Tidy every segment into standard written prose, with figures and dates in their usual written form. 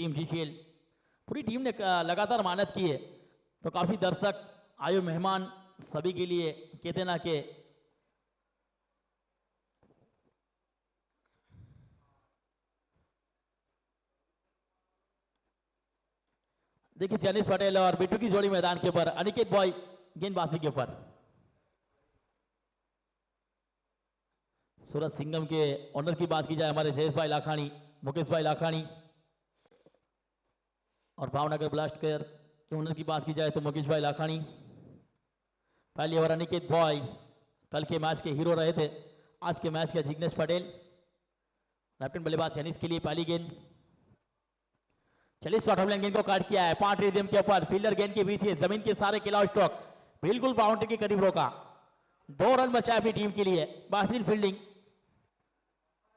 Team GCL पूरी team ने लगातार मेहनत की है, तो काफी दर्शक आयु मेहमान सभी के लिए कहते ना के देखिए जनीश पटेल और बिट्टू की जोड़ी मैदान के ऊपर, अनिकेत बॉय गेंदबाजी के ऊपर। सूरज सिंगम के ऑनर की बात की जाए, हमारे जयेश भाई लाखानी, मुकेश भाई लाखानी, और भावनगर ब्लास्ट के ऑनर की बात की जाए तो मुकेश भाई लाखानी। पहली ओवर अनिकेत बॉय कल के मैच के हीरो रहे थे, आज के मैच के जिग्नेश पटेल। कैप्टन बल्लेबाज जनीश के लिए पहली गेंद। चलिए शॉर्ट ऑफ लाइन गेंद को काट किया है, 5 रिदम के ऊपर, फील्डर गेंद के पीछे, जमीन के सारे खिलाफ स्ट्रोक, बिल्कुल बाउंड्री के करीब रोका, 2 रन बचाए अपनी टीम के लिए। बेहतरीन फील्डिंग,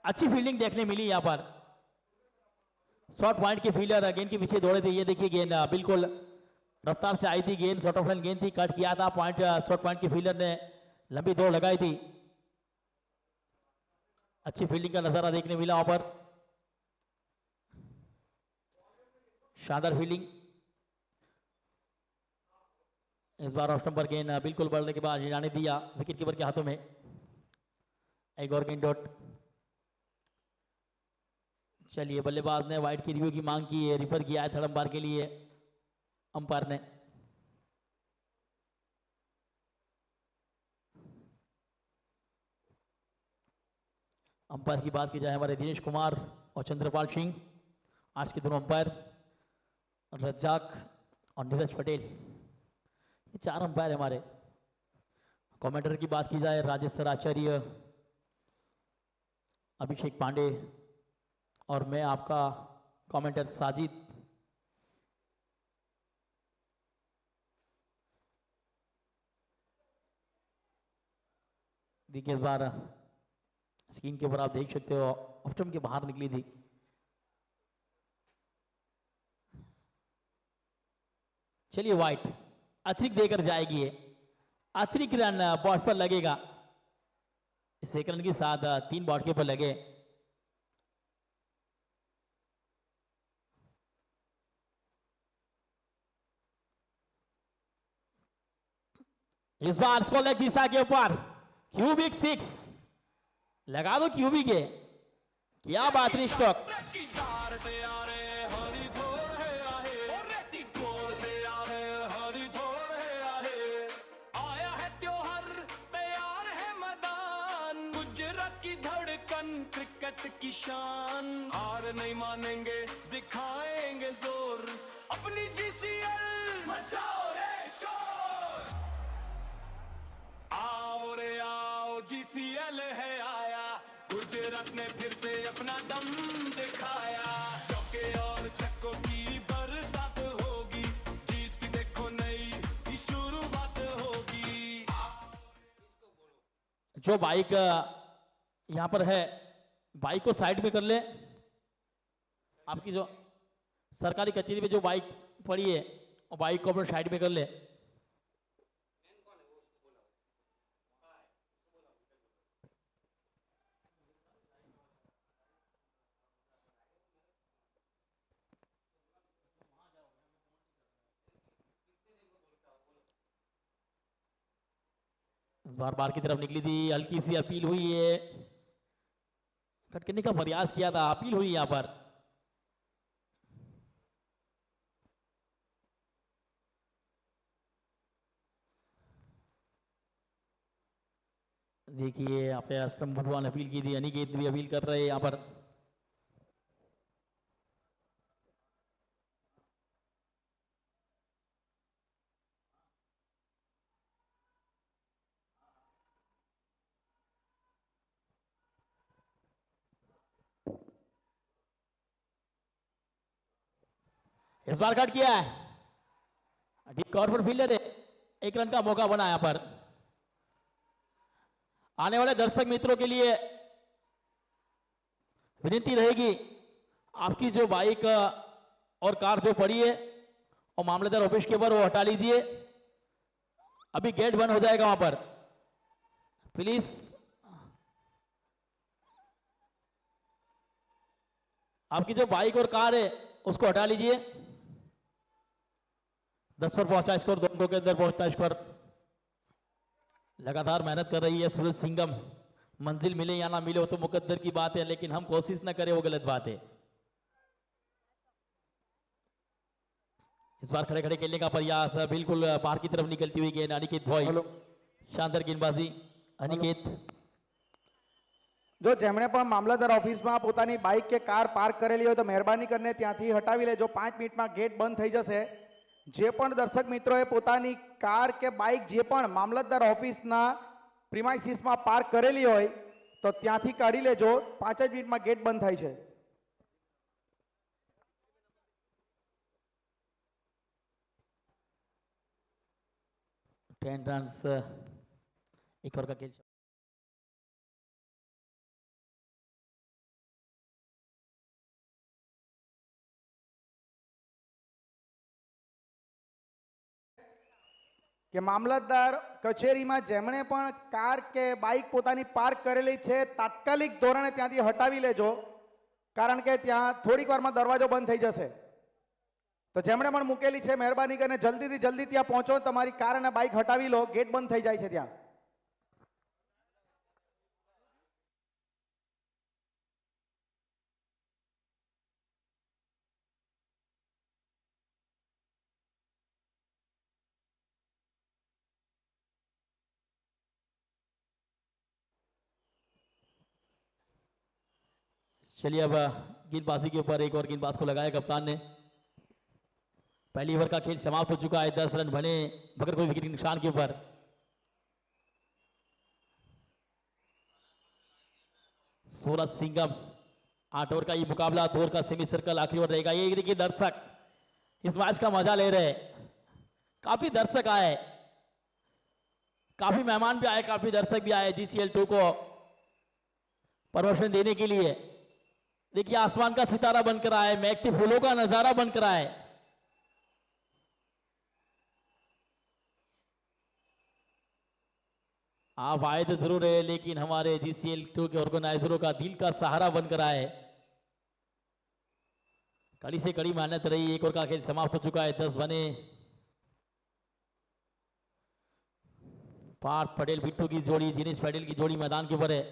अच्छी फील्डिंग देखने मिली यहां पर। शॉर्ट पॉइंट के फील्डर गेंद के पीछे दौड़े थे, ये देखिए गेंद बिल्कुल रफ्तार से आई थी, गेंद शॉर्ट ऑफ लाइन गेंद थी, कट किया था पॉइंट, शॉर्ट पॉइंट के फील्डर ने लंबी दौड़ लगाई थी। अच्छी फील्डिंग का नजारा देखने मिला वहां पर, शानदार फील्डिंग। इस बार ऑफ स्टंप पर गेंद बिल्कुल बढ़ने के बाद जाने दिया विकेट कीपर के हाथों में। एक और गेंद डॉट। चलिए बल्लेबाज ने वाइड की रिव्यू की मांग की है, रिफर किया है थर्ड अंपायर के लिए अंपायर ने। अंपायर की बात की जाए हमारे दिनेश कुमार और चंद्रपाल सिंह, आज के दोनों अंपायर रज्जाक और नीरज पटेल, ये 4 अंपायर हमारे। कमेंटर की बात की जाए राजेश सर आचार्य, अभिषेक पांडे, और मैं आपका कमेंटर साजिद। देखिए इस बार स्क्रीन के ऊपर आप देख सकते हो ऑफ स्टंप के बाहर निकली थी। चलिए वाइट अतिरिक्त देकर जाएगी, ये अतिरिक्त रन बॉट पर लगेगा। इस एक रन के साथ 3 बॉट के ऊपर लगे। इस बार स्कोर लेग दिशा के ऊपर क्यूबिक 6 लगा दो, क्यूबिक है, क्या बात है स्ट्रोक। की शान हार नहीं मानेंगे, दिखाएंगे जोर, अपनी जीसीएल मचाओ रे शोर। आओ रे आओ जीसीएल है आया, गुजरात ने फिर से अपना दम दिखाया। चौके और छक्कों की बरसात होगी, जीत की देखो नई शुरुआत होगी। जो बाइक यहां पर है, बाइक को साइड में कर ले। आपकी जो सरकारी कचेरी में जो बाइक पड़ी है, और बाइक को अपने साइड में कर ले। बार बार की तरफ निकली थी, हल्की सी अपील हुई है, कट करने का प्रयास किया था, अपील हुई यहां पर। देखिए यहाँ पे असलम भगवान अपील की थी, अनिकेत भी अपील कर रहे हैं यहाँ पर। इस बार कट किया है, कॉर्नर फील्डर है, 1 रन का मौका बना यहाँ पर। आने वाले दर्शक मित्रों के लिए विनती रहेगी, आपकी जो बाइक और कार जो पड़ी है और मामलेदार ऑफिस के ऊपर वो हटा लीजिए, अभी गेट बंद हो जाएगा वहां पर, प्लीज। आपकी जो बाइक और कार है उसको हटा लीजिए। 10 पर पहुंचा स्कोर, दोनों के अंदर पहुंचता स्कोर। लगातार मेहनत कर रही है सूरज सिंघम। मंजिल मिले या ना मिले वो तो मुकद्दर की बात है, लेकिन हम कोशिश ना करें वो गलत बात है। इस बार खड़े खड़े खेलने का प्रयास, बिल्कुल बाहर की तरफ निकलती हुई गेंद। अनिकेत भॉय, शानदार गेंदबाजी अनिकेत। जो जेमणे पण मामलतदार ऑफिसમાં પોતાની બાઇક કે કાર પાર્ક કરેલી હોય તો મહેરબાની કરીને ત્યાંથી હટાવી લેજો। 5 મિનિટમાં ગેટ બંધ થઈ જશે। જે પણ દર્શક મિત્રોએ પોતાની કાર કે બાઇક જે પણ મામલતદાર ઓફિસના પ્રિમાઇસીસમાં પાર્ક કરેલી હોય તો ત્યાંથી કાઢી લેજો। 5 જ મિનિટમાં ગેટ બંધ થાય છે। 10 रन्स, एक ओवर का खेल। કે મામલતદાર કચેરીમાં જેમણે પણ કાર કે બાઇક પોતાની પાર્ક કરેલી છે તાત્કાલિક ધોરણે ત્યાંથી હટાવી લેજો, કારણ કે ત્યાં થોડીક વારમાં દરવાજો બંધ થઈ જશે। તો જેમણે પણ મૂકેલી છે મહેરબાની કરીને જલ્દીથી જલ્દી ત્યાં પહોંચો, તમારી કાર અને બાઇક હટાવી લો, ગેટ બંધ થઈ જાય છે ત્યાં। चलिए अब गेंदबाजी के ऊपर एक और गेंदबाज को लगाया कप्तान ने। पहली ओवर का खेल समाप्त हो चुका है। 10 रन बने मगर कोई विकेट के निशान के ऊपर। सूरज सिंघम, 8 ओवर का ये मुकाबला, 2 ओवर का सेमी सर्कल, आखिरी ओवर रहेगा। ये देखिए दर्शक इस मैच का मजा ले रहे हैं। काफी दर्शक आए, काफी मेहमान भी आए, काफी दर्शक भी आए GCL2 को प्रमोशन देने के लिए। देखिए आसमान का सितारा बनकर आए, महकते फूलों का नजारा बनकर आए। आप आए तो जरूर है, लेकिन हमारे GCL2 के ऑर्गेनाइजरों का दिल का सहारा बनकर आए। कड़ी से कड़ी मेहनत रही। एक ओवर का खेल समाप्त हो चुका है। 10 बने। पार्थ पटेल बिट्टू की जोड़ी, जिनेश पटेल की जोड़ी मैदान के ऊपर है।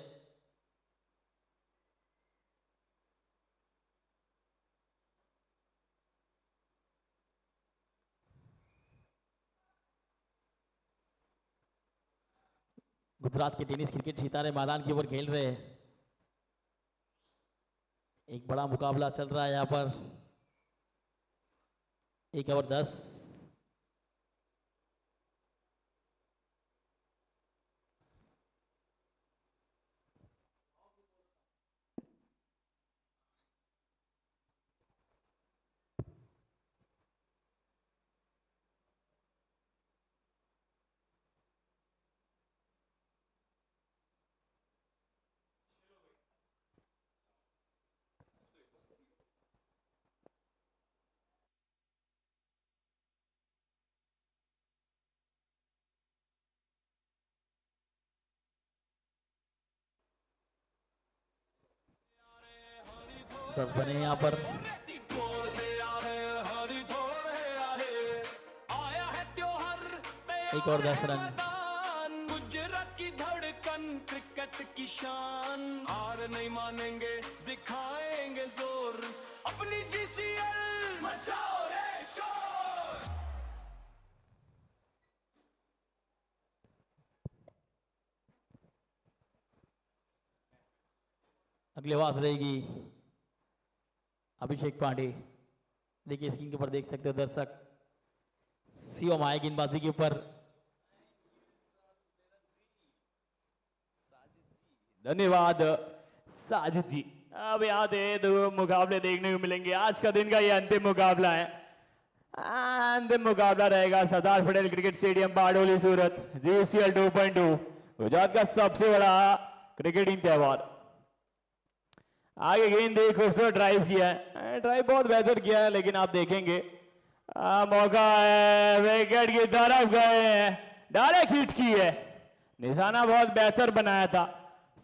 गुजरात के टेनिस क्रिकेट सितारे मैदान के ऊपर खेल रहे हैं। एक बड़ा मुकाबला चल रहा है यहाँ पर। 1 ओवर 10। दस बने यहाँ पर। एक और 10 रन। गुजरात की धड़कन, क्रिकेट की शान, हार नहीं मानेंगे, दिखाएंगे जोर, अपनी GCL मचाओ रे शोर। अगली आवाज रहेगी अभिषेक पांडे। देखिए स्क्रीन के ऊपर देख सकते हो दर्शक, शिवम आए गेंदबाजी के ऊपर। धन्यवाद साजिद जी। अब यहाँ पे 2 मुकाबले देखने को मिलेंगे। आज का दिन का ये अंतिम मुकाबला है। अंतिम मुकाबला रहेगा सरदार पटेल क्रिकेट स्टेडियम बारडोली सूरत, GCL 2.2 गुजरात का सबसे बड़ा क्रिकेटिंग त्योहार। आगे गेंद एक खूबसूरत ड्राइव किया है, ड्राइव बहुत बेहतर किया है, लेकिन आप देखेंगे मौका है, विकेट की तरफ गए हैं, डायरेक्ट हिट की है, निशाना बहुत बेहतर बनाया था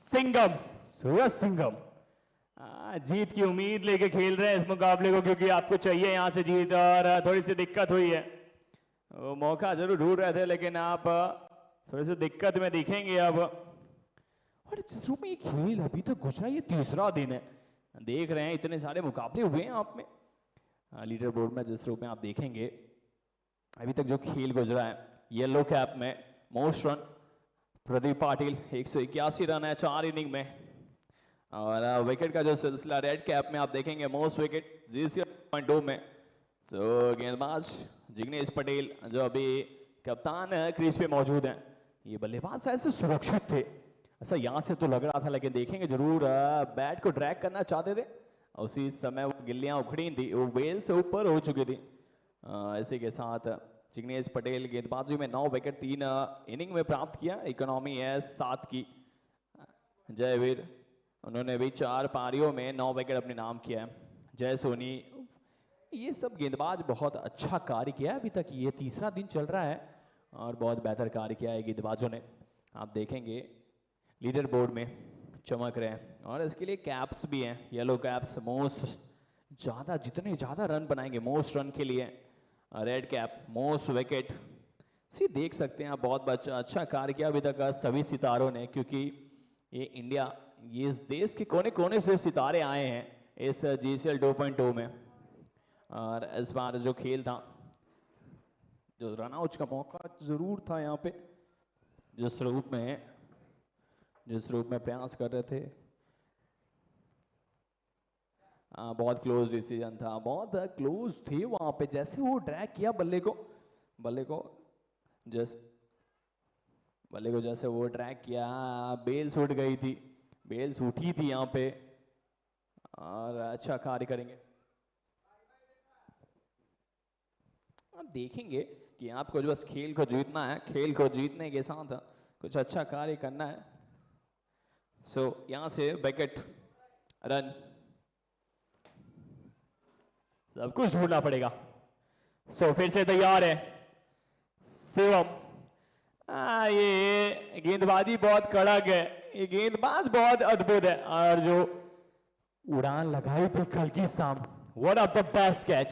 सिंघम, सूरज सिंघम। जीत की उम्मीद लेके खेल रहे हैं इस मुकाबले को, क्योंकि आपको चाहिए यहां से जीत, और थोड़ी सी दिक्कत हुई है। वो मौका जरूर ढूंढ रहे थे, लेकिन आप थोड़ी सी दिक्कत में दिखेंगे अब। और जिस रूप में ये खेल अभी तक गुजरा, ये तीसरा दिन है, देख रहे हैं इतने सारे मुकाबले हुए हैं आप में। लीडर बोर्ड में जिस रूप में आप देखेंगे अभी तक जो खेल गुजरा है, येलो कैप में most run Pradeep Patil 181 run है 4 इनिंग में। और विकेट का जो सिलसिला रेड कैप में आप देखेंगे मोस्ट विकेट 0.2 में। सो गेंदबाज जिग्नेश पटेल जो अभी कप्तान क्रीज पे मौजूद हैं, ये बल्लेबाज ऐसे सुरक्षित थे, ऐसा यहाँ से तो लग रहा था, लेकिन देखेंगे जरूर बैट को ड्रैग करना चाहते थे। उसी समय वो गिल्लियां उखड़ी थी, वो बेल से ऊपर हो चुकी थी। इसी के साथ जिग्नेश पटेल गेंदबाजी में 9 विकेट 3 इनिंग में प्राप्त किया। इकोनॉमी है 7 की। जयवीर उन्होंने भी 4 पारियों में 9 विकेट अपने नाम किया है। जय सोनी, ये सब गेंदबाज बहुत अच्छा कार्य किया है अभी तक, ये तीसरा दिन चल रहा है और बहुत बेहतर कार्य किया है गेंदबाजों ने। आप देखेंगे लीडर बोर्ड में चमक रहे हैं, और इसके लिए कैप्स भी हैं, येलो कैप्स मोस्ट ज़्यादा, जितने ज़्यादा रन बनाएंगे मोस्ट रन के लिए। Red cap most wicket. सी देख सकते हैं आप, बहुत अच्छा कार्य किया अभी तक सभी सितारों ने, क्योंकि ये इंडिया, ये इस देश के कोने कोने से सितारे आए हैं इस GCL 2.2 में। और इस बार जो खेल था, जो रन आउट का मौका जरूर था यहाँ पे, जिस रूप में प्रयास कर रहे थे, बहुत क्लोज डिसीजन था, बहुत क्लोज थे वहां पे। जैसे वो ड्रैग किया बल्ले को जैसे वो ड्रैग किया, बेल्स उठ गई थी, बेल्स उठी थी यहाँ पे, और अच्छा कार्य करेंगे। आप देखेंगे कि आपको जो बस खेल को जीतना है, खेल को जीतने के साथ कुछ अच्छा कार्य करना है। सो यहां से विकेट, रन, सब कुछ ढूंढना पड़ेगा। सो फिर से तैयार है शिवम। ये गेंदबाजी बहुत कड़क है, ये गेंदबाज बहुत अद्भुत है, और जो उड़ान लगाई थी कल की शाम, one of the best catch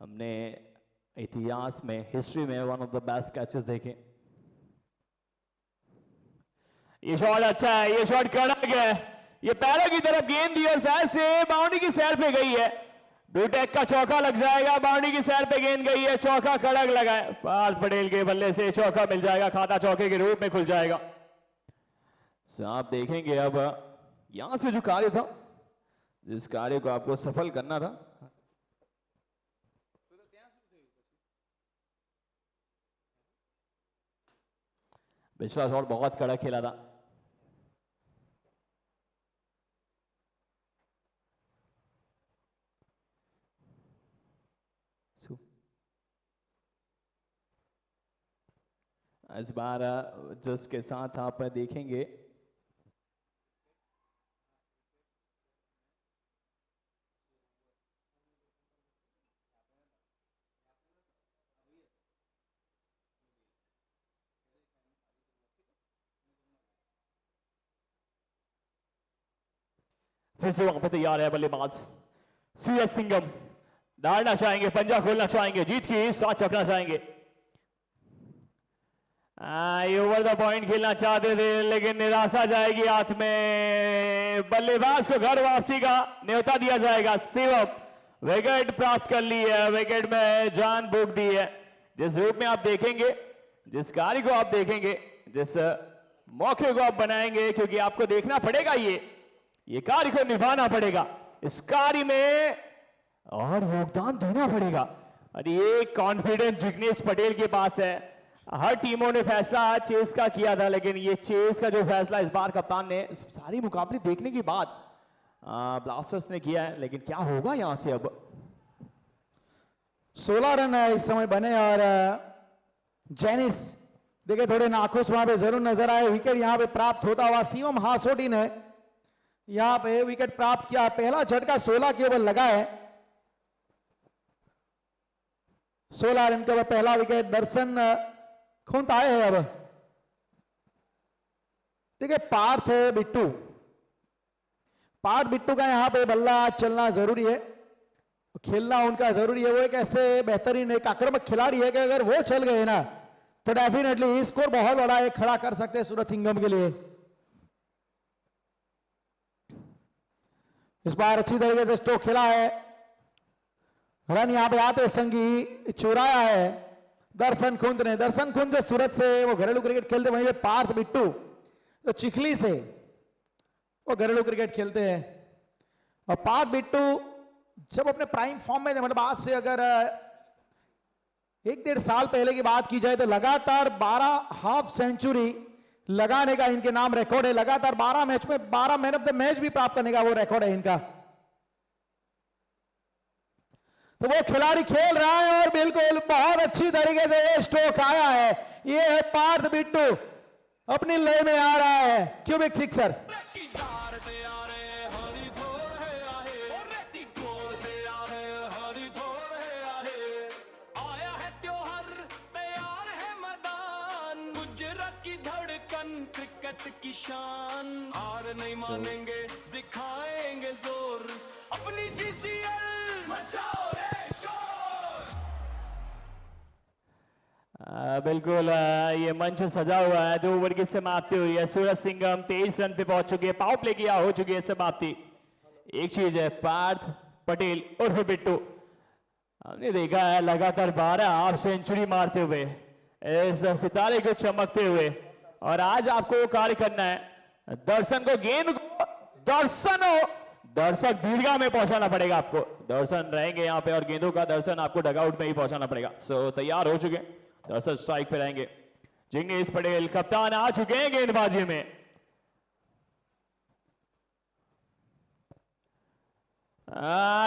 हमने इतिहास में, हिस्ट्री में one of the best catches देखे। ये शॉट अच्छा है, ये शॉट कड़क है, ये पैरों की तरफ गेंद दी और शायद से बाउंड्री की सैर पे गई है। डूटेक का चौका लग जाएगा, बाउंड्री की सैर पे गेंद गई है, चौका कड़क लगा है। पार्थ पटेल के बल्ले से चौका मिल जाएगा, खाता चौके के रूप में खुल जाएगा। आप देखेंगे अब यहां से जो कार्य था, जिस कार्य को आपको सफल करना था, पिछला शॉट बहुत कड़क खेला था। इस बार जिसके साथ आप देखेंगे फिर से वहां पर तैयार है बल्लेबाज CS सिंघम। दौड़ना चाहेंगे, पंजा खोलना चाहेंगे, जीत की साथ चकना चाहेंगे। ये ओवर द पॉइंट खेलना चाहते थे, लेकिन निराशा जाएगी हाथ में। बल्लेबाज को घर वापसी का न्योता दिया जाएगा। शिवम विकेट प्राप्त कर ली है, विकेट में जान फूंक दी है। जिस रूप में आप देखेंगे, जिस कार्य को आप देखेंगे, जिस मौके को आप बनाएंगे, क्योंकि आपको देखना पड़ेगा, ये कार्य को निभाना पड़ेगा, इस कार्य में और योगदान देना पड़ेगा। और ये कॉन्फिडेंस जिग्नेश पटेल के पास है। हर टीमों ने फैसला चेस का किया था, लेकिन ये चेस का जो फैसला इस बार कप्तान ने सारी मुकाबले देखने के बाद ब्लास्टर्स ने किया है। लेकिन क्या होगा यहां से अब? 16 रन इस समय बने, और जेनिस देखिए थोड़े नाखुश वहां पे जरूर नजर आए। विकेट यहां पे प्राप्त होता हुआ शिवम हासोटी ने यहां पे विकेट प्राप्त किया। पहला झटका 16 के ओवर लगा है। 16 रन के ओवर पहला विकेट। दर्शन खूंत आए हैं अब। देखिए पार्थ बिट्टू, पार्थ बिट्टू का यहाँ पे बल्ला चलना जरूरी है, खेलना उनका जरूरी है। वो एक ऐसे बेहतरीन एक आक्रामक खिलाड़ी है कि अगर वो चल गए ना तो डेफिनेटली स्कोर बहुत बड़ा एक खड़ा कर सकते हैं सूरज सिंघम के लिए। इस बार अच्छी तरीके से स्ट्रोक खेला है, रन यहां पे आते संगी चुराया है दर्शन खुंद ने। दर्शन खुंद जो सूरत से वो घरेलू क्रिकेट खेलते, वहीं पे पार्थ बिट्टू तो चिखली से वो घरेलू क्रिकेट खेलते हैं। और पार्थ बिट्टू जब अपने प्राइम फॉर्म में थे, मतलब आज से अगर 1-1.5 साल पहले की बात की जाए तो लगातार 12 हाफ सेंचुरी लगाने का इनके नाम रिकॉर्ड है। लगातार 12 मैच में 12 मैन ऑफ द मैच भी प्राप्त करने का वो रिकॉर्ड है इनका। तो वो खिलाड़ी खेल रहा है और बिल्कुल बहुत अच्छी तरीके से ये स्ट्रोक आया है। ये है पार्थ बिट्टू, अपनी लय में आ रहा है क्यूबिक सिक्सर। क्रिकेट की शान, हार नहीं मानेंगे, दिखाएंगे जोर, अपनी जीसीएल मचाओ रे शोर। बिल्कुल ये मंच सजा हुआ है। 2 ओवर की समाप्ति हुई है। सूरज सिंघम 23 रन पे पहुंच चुके हैं। पावर प्ले किया, हो चुकी है समाप्ति। एक चीज है, पार्थ पटेल और बिट्टू हमने देखा है लगातार 12 हाफ सेंचुरी मारते हुए, इस सितारे को चमकते हुए, और आज आपको वो कार्य करना है। दर्शन को गेंद को दर्शक दीर्घा में पहुंचाना पड़ेगा आपको। दर्शन रहेंगे यहाँ पे और गेंदों का दर्शन आपको डगआउट में ही पहुंचाना पड़ेगा। सो तैयार हो चुके, दर्शक स्ट्राइक पे रहेंगे। जिग्नेश पटेल कप्तान आ चुके हैं गेंदबाजी में।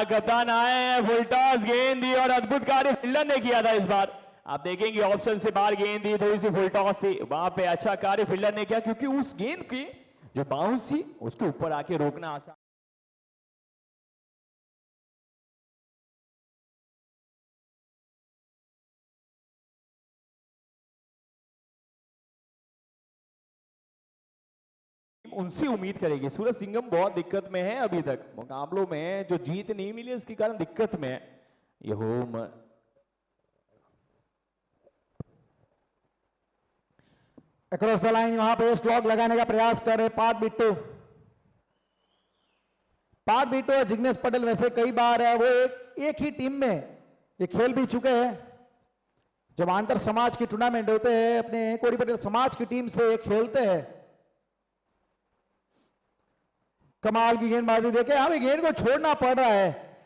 कप्तान आए हैं, फुल टॉस गेंद दी और अद्भुत कार्य फील्डर ने किया था। इस बार आप देखेंगे ऑप्शन से बाहर गेंद दी, थोड़ी सी फुल टॉस थी, वहां पे अच्छा कार्य फील्डर ने किया, क्योंकि उस गेंद की जो बाउंस थी उसके ऊपर आके रोकना आसान। उनसे उम्मीद करेगी। सूरज सिंघम बहुत दिक्कत में है अभी तक, मुकाबलों में जो जीत नहीं मिली इसके कारण दिक्कत में है। ये होम अक्रॉस द लाइन वहां पे स्ट्रोक लगाने का प्रयास कर रहे पार्थ बिट्टू। पार्थ बिट्टू और जिग्नेश पटेल वैसे कई बार है वो एक ही टीम में ये खेल भी चुके हैं। जब आंतर समाज की टूर्नामेंट होते हैं, अपने कोड़ी पटेल समाज की टीम से ये खेलते हैं। कमाल की गेंदबाजी देखे, हमें गेंद को छोड़ना पड़ रहा है।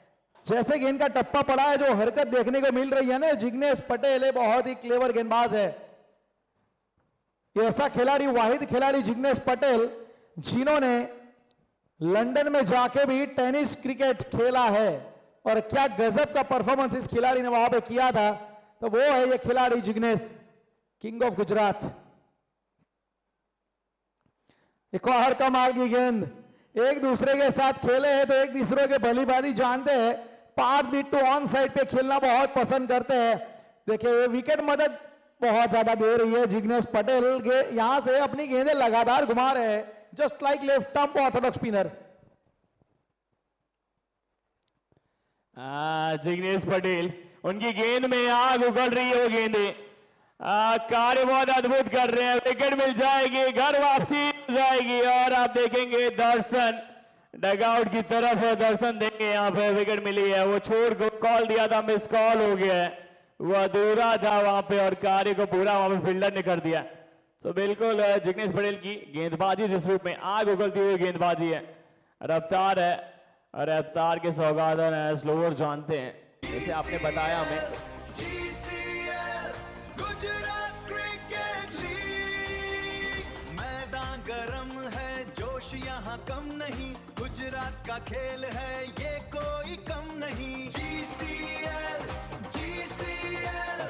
जैसे गेंद का टप्पा पड़ा है, जो हरकत देखने को मिल रही है ना, जिग्नेश पटेल है बहुत ही क्लेवर गेंदबाज है। ये ऐसा खिलाड़ी, वाहिद खिलाड़ी जिग्नेश पटेल जिन्होंने लंदन में जाके भी टेनिस क्रिकेट खेला है, और क्या गजब का परफॉर्मेंस इस खिलाड़ी ने वहां पे किया था। तो वो है ये खिलाड़ी जिग्नेश, किंग ऑफ गुजरात। एक और कमाल की गेंद, एक दूसरे के साथ खेले हैं तो एक दूसरे के भलीभांति जानते हैं। पार्थ बिट्टू ऑन साइड पे खेलना बहुत पसंद करते हैं। देखिए विकेट मदद बहुत ज्यादा दे रही है जिग्नेश पटेल, यहां से अपनी गेंदें लगातार घुमा रहे हैं, just like left arm Orthodox spinner. Jignesh Patel, उनकी गेंद में आग उगल रही है। वो गेंदें कार्य बहुत अद्भुत कर रहे हैं। विकेट मिल जाएगी, घर वापसी हो जाएगी, और आप देखेंगे दर्शन डगआउट की तरफ है, दर्शन देंगे। यहाँ पे विकेट मिली है, वो छोड़ को कॉल दिया था, मिस कॉल हो गया है, वो अधूरा था वहां पे, और कार्य को पूरा वहां पे फील्डर ने कर दिया। सो बिल्कुल जिग्नेश पटेल की गेंदबाजी जिस रूप में आग उगलती हुई गेंदबाजी है, रफ्तार है, और रफ्तार के सौगातर है, स्लोवर जानते हैं, जैसे आपने बताया हमें। जीसीएल गुजरात क्रिकेट लीग, मैदान गरम है, जोश यहाँ कम नहीं, गुजरात का खेल है ये कोई कम नहीं। जीसीएल जीसीएल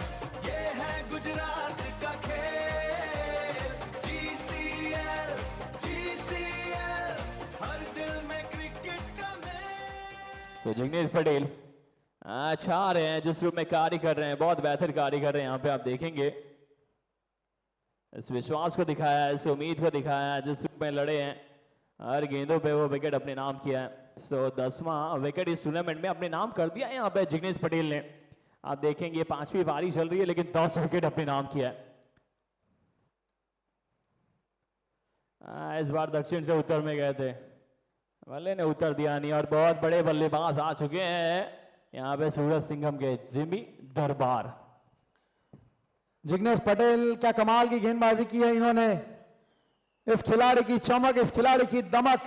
ये है गुजरात का खेल। जीसीएल जीसीएल हर दिल में क्रिकेट का मेल। तो जिग्नेश पटेल अच्छा आ रहे हैं, जिस रूप में कार्य कर रहे हैं, बहुत बेहतर कार्य कर रहे हैं। यहाँ पे आप देखेंगे इस विश्वास को दिखाया है, इस उम्मीद को दिखाया है, जिस रूप में लड़े हैं, हर गेंदों पे वो विकेट अपने नाम किया है। 10वां विकेट इस टूर्नामेंट में अपने नाम कर दिया है यहाँ पे जिग्नेश पटेल ने। आप देखेंगे 5वीं पारी चल रही है लेकिन 10 विकेट अपने नाम किया है। इस बार दक्षिण से उत्तर में गए थे, बल्ले ने उत्तर दिया नहीं और बहुत बड़े बल्लेबाज आ चुके हैं यहाँ पे सूरज सिंघम के जिमी दरबार। जिग्नेश पटेल क्या कमाल की गेंदबाजी की है इन्होंने। इस खिलाड़ी की चमक, इस खिलाड़ी की दमक,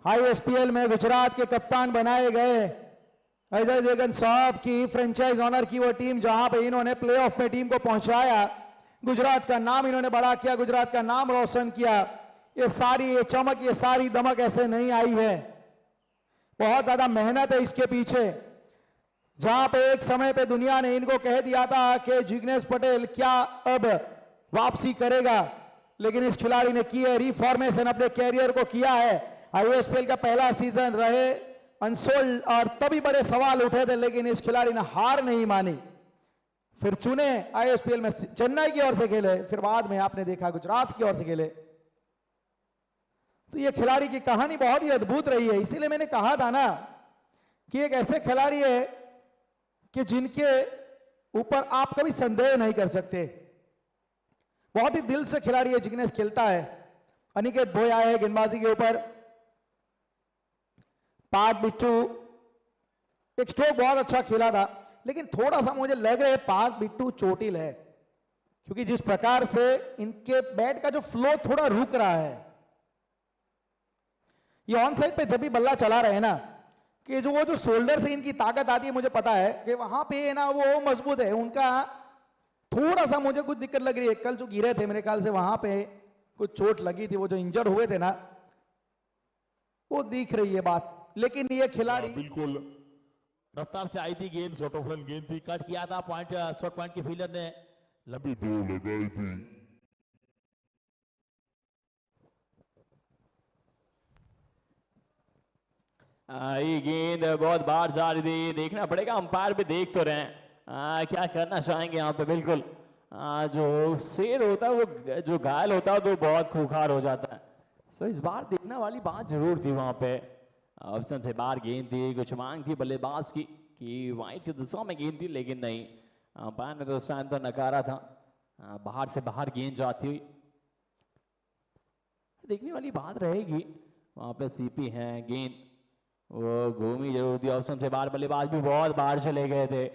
ISPL में गुजरात के कप्तान बनाए गए अजय देवगन साहब की फ्रेंचाइज ऑनर की वो टीम जहां पे इन्होंने प्लेऑफ में टीम को पहुंचाया, गुजरात का नाम इन्होंने बड़ा किया, गुजरात का नाम रोशन किया। ये चमक, ये सारी दमक ऐसे नहीं आई है, बहुत ज्यादा मेहनत है इसके पीछे। जहां पे एक समय पे दुनिया ने इनको कह दिया था कि जिग्नेश पटेल क्या अब वापसी करेगा, लेकिन इस खिलाड़ी ने की है रिफॉर्मेशन, अपने कैरियर को किया है। ISPL का पहला सीजन रहे अनसोल्ड और तभी बड़े सवाल उठे थे, लेकिन इस खिलाड़ी ने हार नहीं मानी। फिर चुने ISPL में चेन्नई की ओर से खेले, फिर बाद में आपने देखा गुजरात की ओर से खेले। तो ये खिलाड़ी की कहानी बहुत ही अद्भुत रही है। इसीलिए मैंने कहा था ना कि एक ऐसे खिलाड़ी है कि जिनके ऊपर आप कभी संदेह नहीं कर सकते। बहुत ही दिल से खिलाड़ी है, जिग्नेश खेलता है। अनिकेत भोई आए हैं गेंदबाजी के ऊपर। पार्थ बिट्टू एक स्ट्रोक बहुत अच्छा खेला था, लेकिन थोड़ा सा मुझे लग रहा है पार्थ बिट्टू चोटिल है, क्योंकि जिस प्रकार से इनके बैट का जो फ्लो थोड़ा रुक रहा है। ये ऑन साइड पे जब भी बल्ला चला रहे हैं ना, कि जो वो जो शोल्डर से इनकी ताकत आती है, मुझे पता है कि वहां पे ना वो मजबूत है उनका। थोड़ा सा मुझे कुछ दिक्कत लग रही है, कल जो गिरे थे मेरे ख्याल से वहां पे कुछ चोट लगी थी, वो जो इंजर्ड हुए थे ना, वो दिख रही है बात। लेकिन ये खिलाड़ी बिल्कुल रफ्तार से आई थी गेंद, शॉर्ट ऑफ रन गेंद थी, कट किया था पॉइंट, शॉर्ट पॉइंट के फील्डर ने लंबी दो लगाई थी। ये गेंद बहुत बार जा रही थी, देखना पड़ेगा, अंपायर भी देख तो रहे हैं क्या करना चाहेंगे यहाँ पे। बिल्कुल जो शेर होता है वो जो घायल होता है तो बहुत खूंखार हो जाता है। सो इस बार देखने वाली बात जरूर थी वहां पे। ऑप्शन से बाहर गेंद थी, कुछ मांग थी बल्लेबाज की कि वाइट की दिशा में गेंद थी, लेकिन नहीं, अंपायर ने तो उस टाइम तो नकारा था। बाहर से बाहर गेंद जाती हुई देखने वाली बात रहेगी। वहां पे सीपी हैं, गेंद वो घूमी जरूर थी। ऑप्शन से बाहर बल्लेबाज भी बहुत बाहर चले गए थे।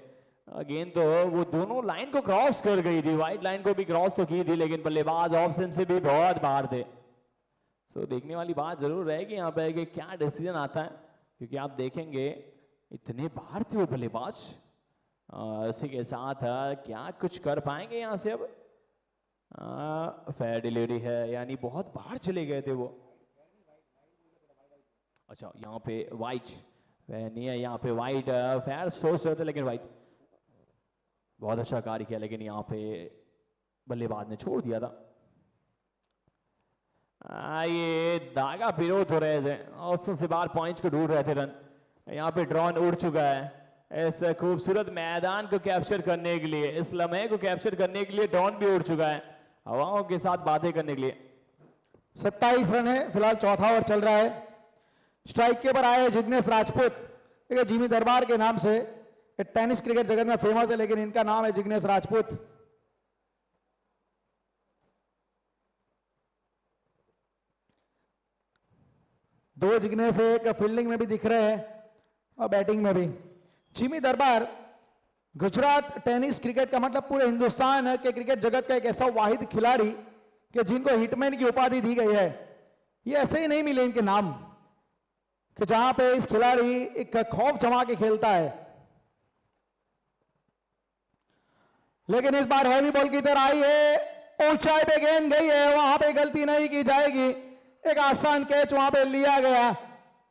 गेंद तो वो दोनों लाइन को क्रॉस कर गई थी, व्हाइट लाइन को भी क्रॉस तो की थी, लेकिन बल्लेबाज ऑप्शन से भी बहुत बाहर थे। सो देखने वाली बात जरूर रहेगी यहाँ पे कि क्या डिसीजन आता है, क्योंकि आप देखेंगे इतने बाहर थे वो बल्लेबाज। इसी के साथ क्या कुछ कर पाएंगे यहाँ से अब। फेयर डिलीवरी है, यानी बहुत बाहर चले गए थे वो। अच्छा यहाँ पे वाइट नहीं है, यहाँ पे वाइट फेयर सोच रहे थे, लेकिन वाइट बहुत अच्छा कार्य किया, लेकिन यहाँ पे बल्लेबाज ने छोड़ दिया था। ये दागा विरोध हो रहे थे, औसतों से बाहर पॉइंट्स को ढूंढ रहे थे रन। यहाँ पे ड्रोन उड़ चुका है इस खूबसूरत मैदान को कैप्चर करने के लिए, इस लम्हे को कैप्चर करने के लिए ड्रोन भी उड़ चुका है हवाओं के साथ बातें करने के लिए। 27 रन है फिलहाल, चौथा ओवर चल रहा है। स्ट्राइक के ऊपर आए जिग्नेश राजपूत, एक जिमी दरबार के नाम से टेनिस क्रिकेट जगत में फेमस है, लेकिन इनका नाम है जिग्नेश राजपूत। दो जिग्नेश एक फील्डिंग में भी दिख रहे हैं और बैटिंग में भी। जिमी दरबार गुजरात टेनिस क्रिकेट का मतलब पूरे हिंदुस्तान के क्रिकेट जगत का एक ऐसा वाहिद खिलाड़ी कि जिनको हिटमैन की उपाधि दी गई है। ये ऐसे ही नहीं मिले इनके नाम कि जहां पे इस खिलाड़ी एक खौफ जमा के खेलता है। लेकिन इस बार हैवी बॉल की तरह आई है, ऊंचाई पे गेंद गई है, वहां पे गलती नहीं की जाएगी। एक आसान कैच वहां पे लिया गया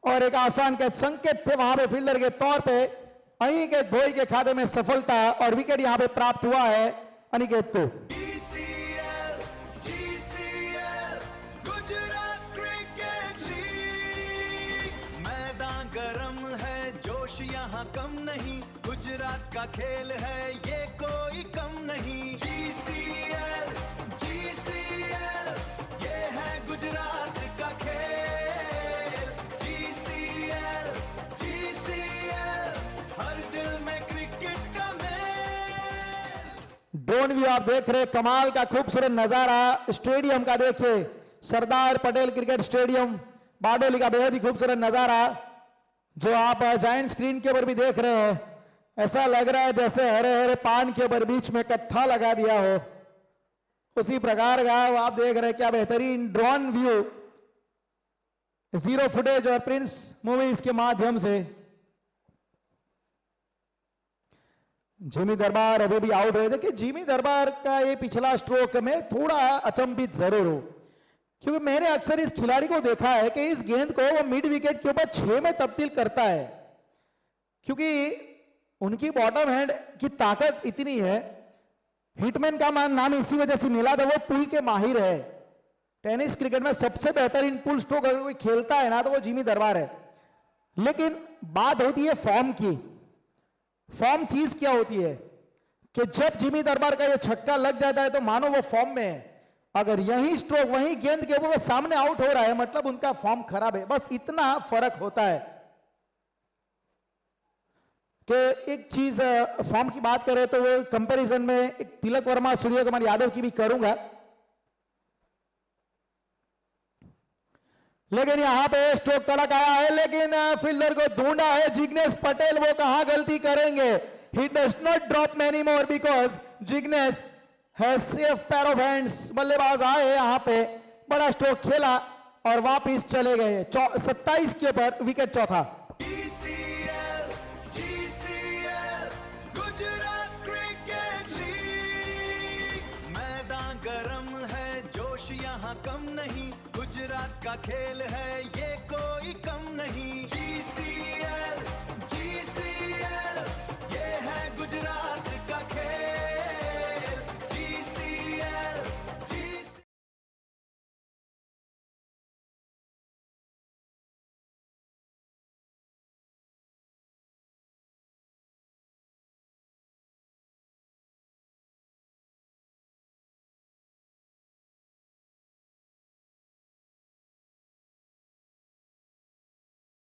और एक आसान कैच संकेत थे वहां पे फील्डर के तौर पे। अनिकेत भोई के खाते में सफलता और विकेट यहां पे प्राप्त हुआ है अनिकेत को। ECL, GCL, Gujarat cricket league. मैदान गरम है, जोश यहाँ कम नहीं, गुजरात का खेल है ये कोई कम नहीं। GCL, GCL, ये है गुजरात का खेल। ड्रोन व्यू आप देख रहे हैं, कमाल का खूबसूरत नजारा स्टेडियम का। देखिए सरदार पटेल क्रिकेट स्टेडियम बारडोली का बेहद ही खूबसूरत नजारा जो आप जायंट स्क्रीन के ऊपर भी देख रहे हैं। ऐसा लग रहा है जैसे हरे हरे पान के ऊपर बीच में कत्था लगा दिया हो, उसी प्रकार का आप देख रहे हैं। क्या बेहतरीन ड्रोन व्यू, जीरो फुटेज और प्रिंस मूवीज के माध्यम से। जिमी दरबार अभी भी आउट हुए। देखिए जिमी दरबार का ये पिछला स्ट्रोक में थोड़ा अचंभित जरूर हो, क्योंकि मैंने अक्सर इस खिलाड़ी को देखा है कि इस गेंद को वो मिड विकेट के ऊपर 6 में तब्दील करता है, क्योंकि उनकी बॉटम हैंड की ताकत इतनी है। हिटमैन का नाम इसी वजह से मिला था, वो पुल के माहिर है। टेनिस क्रिकेट में सबसे बेहतरीन पुल स्ट्रोक अगर कोई खेलता है ना तो वो जिमी दरबार है। लेकिन बात होती है फॉर्म की। फॉर्म चीज क्या होती है कि जब जिमी दरबार का ये छक्का लग जाता है तो मानो वो फॉर्म में है। अगर यही स्ट्रोक वही गेंद के ऊपर वो सामने आउट हो रहा है, मतलब उनका फॉर्म खराब है। बस इतना फर्क होता है कि एक चीज फॉर्म की बात करें तो वो कंपैरिजन में एक तिलक वर्मा सूर्य कुमार यादव की भी करूंगा, लेकिन यहां पे स्ट्रोक कड़क आया है, लेकिन फील्डर को ढूंढा है जिग्नेश पटेल। वो कहां गलती करेंगे? He does not drop many more because Jignesh has safe pair of hands. बल्लेबाज आए यहां पे, बड़ा स्ट्रोक खेला और वापिस चले गए। 27 के ऊपर विकेट चौथा। ECL, GCL, Gujarat cricket league. मैदान गरम है, जोश यहाँ कम नहीं। गुजरात का खेल है, ये कोई कम नहीं। GCL, GCL, ये है गुजरात का खेल। GCL, GCL।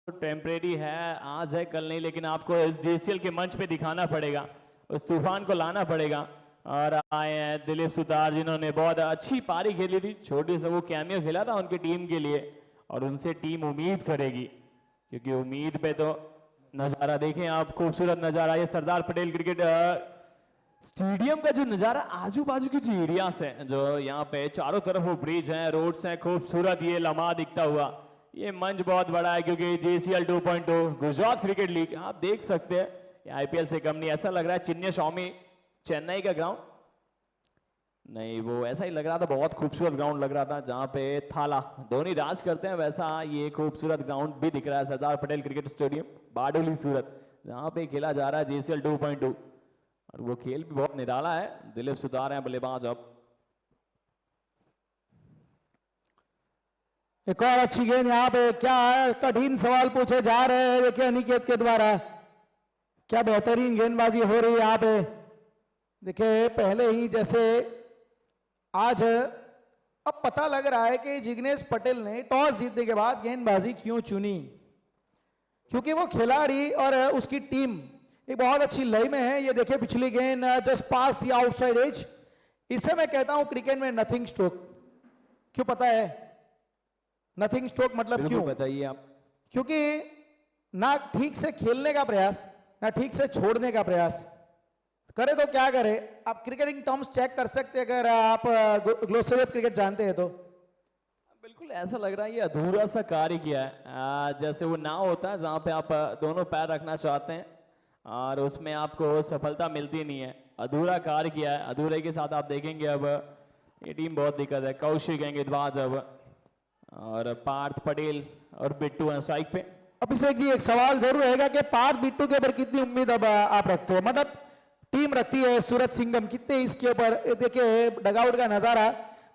टेम्परेरी है, आज है कल नहीं, लेकिन आपको इस जेसीएल के मंच पे दिखाना पड़ेगा, उस तूफान को लाना पड़ेगा। और आए हैं दिलीप सुतार, जिन्होंने बहुत अच्छी पारी खेली थी। छोटी से वो कैमियो खेला था उनकी टीम के लिए, और उनसे टीम उम्मीद करेगी, क्योंकि उम्मीद पे तो नज़ारा देखें आप, खूबसूरत नज़ारा। ये सरदार पटेल क्रिकेट स्टेडियम का जो नज़ारा, आजू बाजू की जो एरियाज है, जो यहाँ पे चारों तरफ वो ब्रिज हैं, रोड्स हैं, खूबसूरत ये लम्हा दिखता हुआ। ये मंच बहुत बड़ा है, क्योंकि JCL 2.2 गुजरात क्रिकेट लीग आप देख सकते हैं, ये IPL से कम नहीं। ऐसा लग रहा है चिन्नी स्वामी चेन्नई का ग्राउंड नहीं, वो ऐसा ही लग रहा था, बहुत खूबसूरत ग्राउंड लग रहा था, जहाँ पे थाला धोनी राज करते हैं, वैसा ये खूबसूरत ग्राउंड भी दिख रहा है। सरदार पटेल क्रिकेट स्टेडियम बारडोली सूरत, जहाँ पे खेला जा रहा है JCL 2.2, और वो खेल भी बहुत निराला है। दिलीप सुतार हैं बल्लेबाज। अब एक और अच्छी गेंद यहाँ पे, क्या है कठिन सवाल पूछे जा रहे हैं देखिए अनिकेत के द्वारा। क्या बेहतरीन गेंदबाजी हो रही है यहाँ पे। देखिए पहले ही जैसे आज अब पता लग रहा है कि जिग्नेश पटेल ने टॉस जीतने के बाद गेंदबाजी क्यों चुनी, क्योंकि वो खिलाड़ी और उसकी टीम एक बहुत अच्छी लय में है। ये देखिए पिछली गेंद just past the outside edge. इससे मैं कहता हूं क्रिकेट में नथिंग स्ट्रोक। क्यों पता है नथिंग स्ट्रोक मतलब क्यों? बताइए आप। क्योंकि ना ठीक से खेलने का प्रयास, ना ठीक से छोड़ने का प्रयास करे तो क्या करे। आप क्रिकेटिंग टर्म्स चेक कर सकते हैं अगर आप ग्लोसरी ऑफ क्रिकेट जानते हैं तो। बिल्कुल ऐसा लग रहा है ये अधूरा सा कार्य किया है, जैसे वो नाव होता है जहाँ पे आप दोनों पैर रखना चाहते हैं और उसमें आपको सफलता मिलती नहीं है। अधूरा कार्य किया है। अधूरे के साथ आप देखेंगे अब ये टीम बहुत दिक्कत है। कौशिक हैं गेंदबाज अब, और पार्थ पटेल और बिट्टू हैं स्ट्राइक पे। अब इसे एक सवाल जरूर रहेगा कि पार्थ बिट्टू के ऊपर कितनी उम्मीद अब आप रखते हैं, मतलब टीम रखती है सूरज सिंघम कितने इसके ऊपर। देखिए डगआउट का नजारा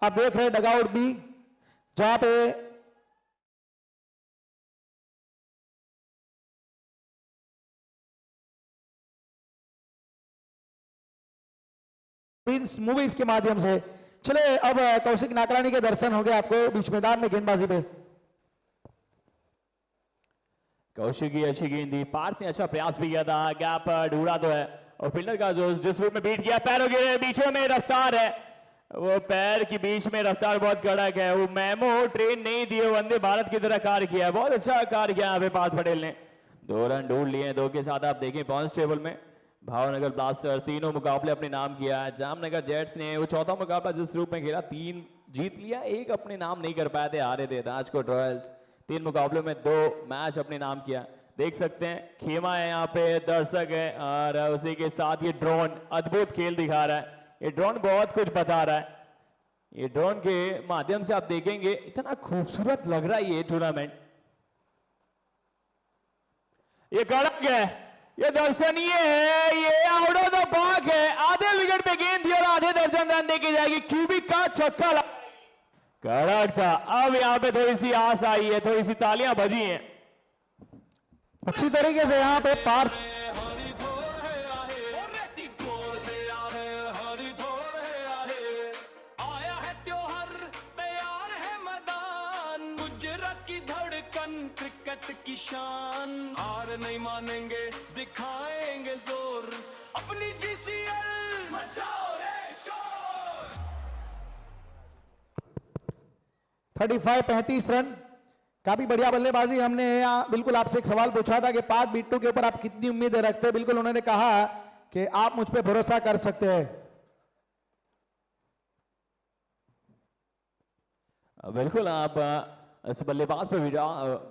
आप देख रहे हैं, डगआउट भी जहां पे प्रिंस मूवीज के माध्यम से। चले अब कौशिक नाकरानी के दर्शन हो गए आपको बीच मैदान में गेंदबाजी पे। कौशिक की अच्छी गेंद थी, पार्थ ने अच्छा प्रयास भी किया था, गैप ढूंढा तो है और फील्डर का जोश जिस रूप में बीट किया, पैरों के बीचों में रफ्तार है, वो पैर के बीच में रफ्तार बहुत कड़क है। वो मेमो ट्रेन नहीं दिए, वंदे भारत की तरह कार्य किया, बहुत अच्छा कार्य किया यहाँ पे पार्थ पटेल ने। 2 रन ढूंढ लिए, 2 के साथ आप देखें पॉइंट्स टेबल में भावनगर ब्लास्टर तीनों मुकाबले अपने नाम किया है। जामनगर जेट्स ने वो चौथा मुकाबला जिस रूप में खेला 3 जीत लिया, 1 अपने नाम नहीं कर पाए थे, हारे थे। राजकोट रॉयल्स 3 मुकाबलों में 2 मैच अपने नाम किया। देख सकते हैं खेमा है यहाँ पे, दर्शक है, और उसी के साथ ये ड्रोन अद्भुत खेल दिखा रहा है। ये ड्रोन बहुत कुछ बता रहा है। ये ड्रोन के माध्यम से आप देखेंगे इतना खूबसूरत लग रहा है ये टूर्नामेंट। ये कड़क है, ये दर्शनीय है, ये आउट ऑफ द पार्क है। आधे विकेट पे गेंद दी और आधे दर्जन रन देखी जाएगी। क्यूबिक का छक्का कड़क था। अब यहाँ पे थोड़ी सी आस आई है, थोड़ी सी तालियां बजी हैं। अच्छी तरीके से यहाँ पे पार्थ आया है त्योहार, तैयार है मैदान, गुजरात की धड़कन, क्रिकेट की शान, हार नहीं मानेंगे, दिखाएंगे जोर, अपनी जीसीएल मचाओ रे शोर। 35 रन, काफी बढ़िया बल्लेबाजी। हमने यहाँ बिल्कुल आपसे एक सवाल पूछा था कि पार्थ बिट्टू के ऊपर आप कितनी उम्मीदें रखते हैं, बिल्कुल उन्होंने कहा कि आप मुझ पे भरोसा कर सकते हैं। बिल्कुल आप इस बल्लेबाज पे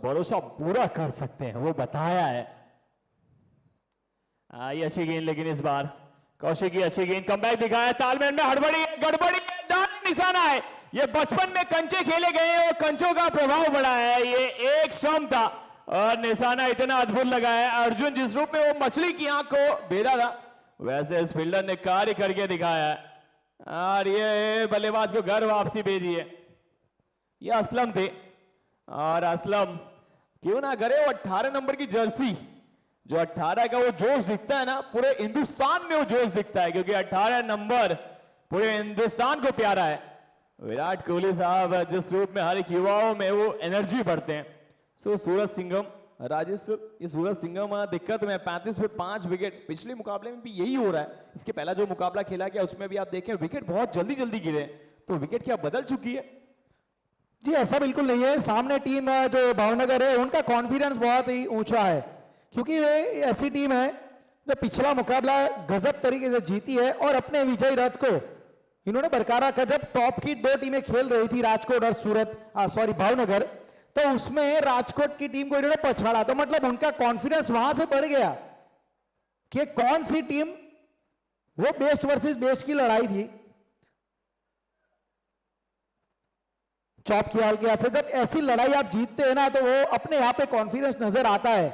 भरोसा पूरा कर सकते हैं, वो बताया है। ये अच्छी गेंद, लेकिन इस बार कौशिक की अच्छी गेंद, कमबैक दिखाया, तालमेल में हड़बड़ी है, गड़बड़ी है, डायरेक्ट निशाना है। ये बचपन में कंचे खेले गए और कंचों का प्रभाव बढ़ा है। ये एक स्टंप था और निशाना इतना अद्भुत लगा है। अर्जुन जिस रूप में वो मछली की आंख को भेदा था, वैसे इस फील्डर ने कार्य करके दिखाया है और ये बल्लेबाज को घर वापसी भेजी है। ये असलम थे और असलम क्यों ना करे, वो 18 नंबर की जर्सी, जो 18 का वो जोश दिखता है ना, पूरे हिंदुस्तान में वो जोश दिखता है, क्योंकि 18 नंबर पूरे हिंदुस्तान को प्यारा है। विराट कोहली साहब जिस रूप में हर एक युवाओं में वो एनर्जी भरते हैं। सो सूरज सिंघम, राजेश, ये सूरज सिंघम दिक्कत में 35 पे 5 विकेट। पिछले मुकाबले में भी यही हो रहा है। इसके पहला जो मुकाबला खेला गया उसमें भी आप देखें विकेट बहुत जल्दी जल्दी गिरे, तो विकेट क्या बदल चुकी है? जी ऐसा बिल्कुल नहीं है। सामने टीम जो भावनगर है उनका कॉन्फिडेंस बहुत ही ऊंचा है, क्योंकि वे ऐसी टीम है जो पिछला मुकाबला गजब तरीके से जीती है और अपने विजय रथ को इन्होंने बरकरार रखा। जब टॉप की 2 टीमें खेल रही थी, राजकोट और भावनगर, तो उसमें राजकोट की टीम को इन्होंने पछाड़ा, तो मतलब उनका कॉन्फिडेंस वहां से बढ़ गया कि कौन सी टीम, वो बेस्ट वर्सेस बेस्ट की लड़ाई थी। चौप की हाल के हाथ से जब ऐसी लड़ाई आप जीतते हैं ना, तो वो अपने यहाँ पे कॉन्फिडेंस नजर आता है।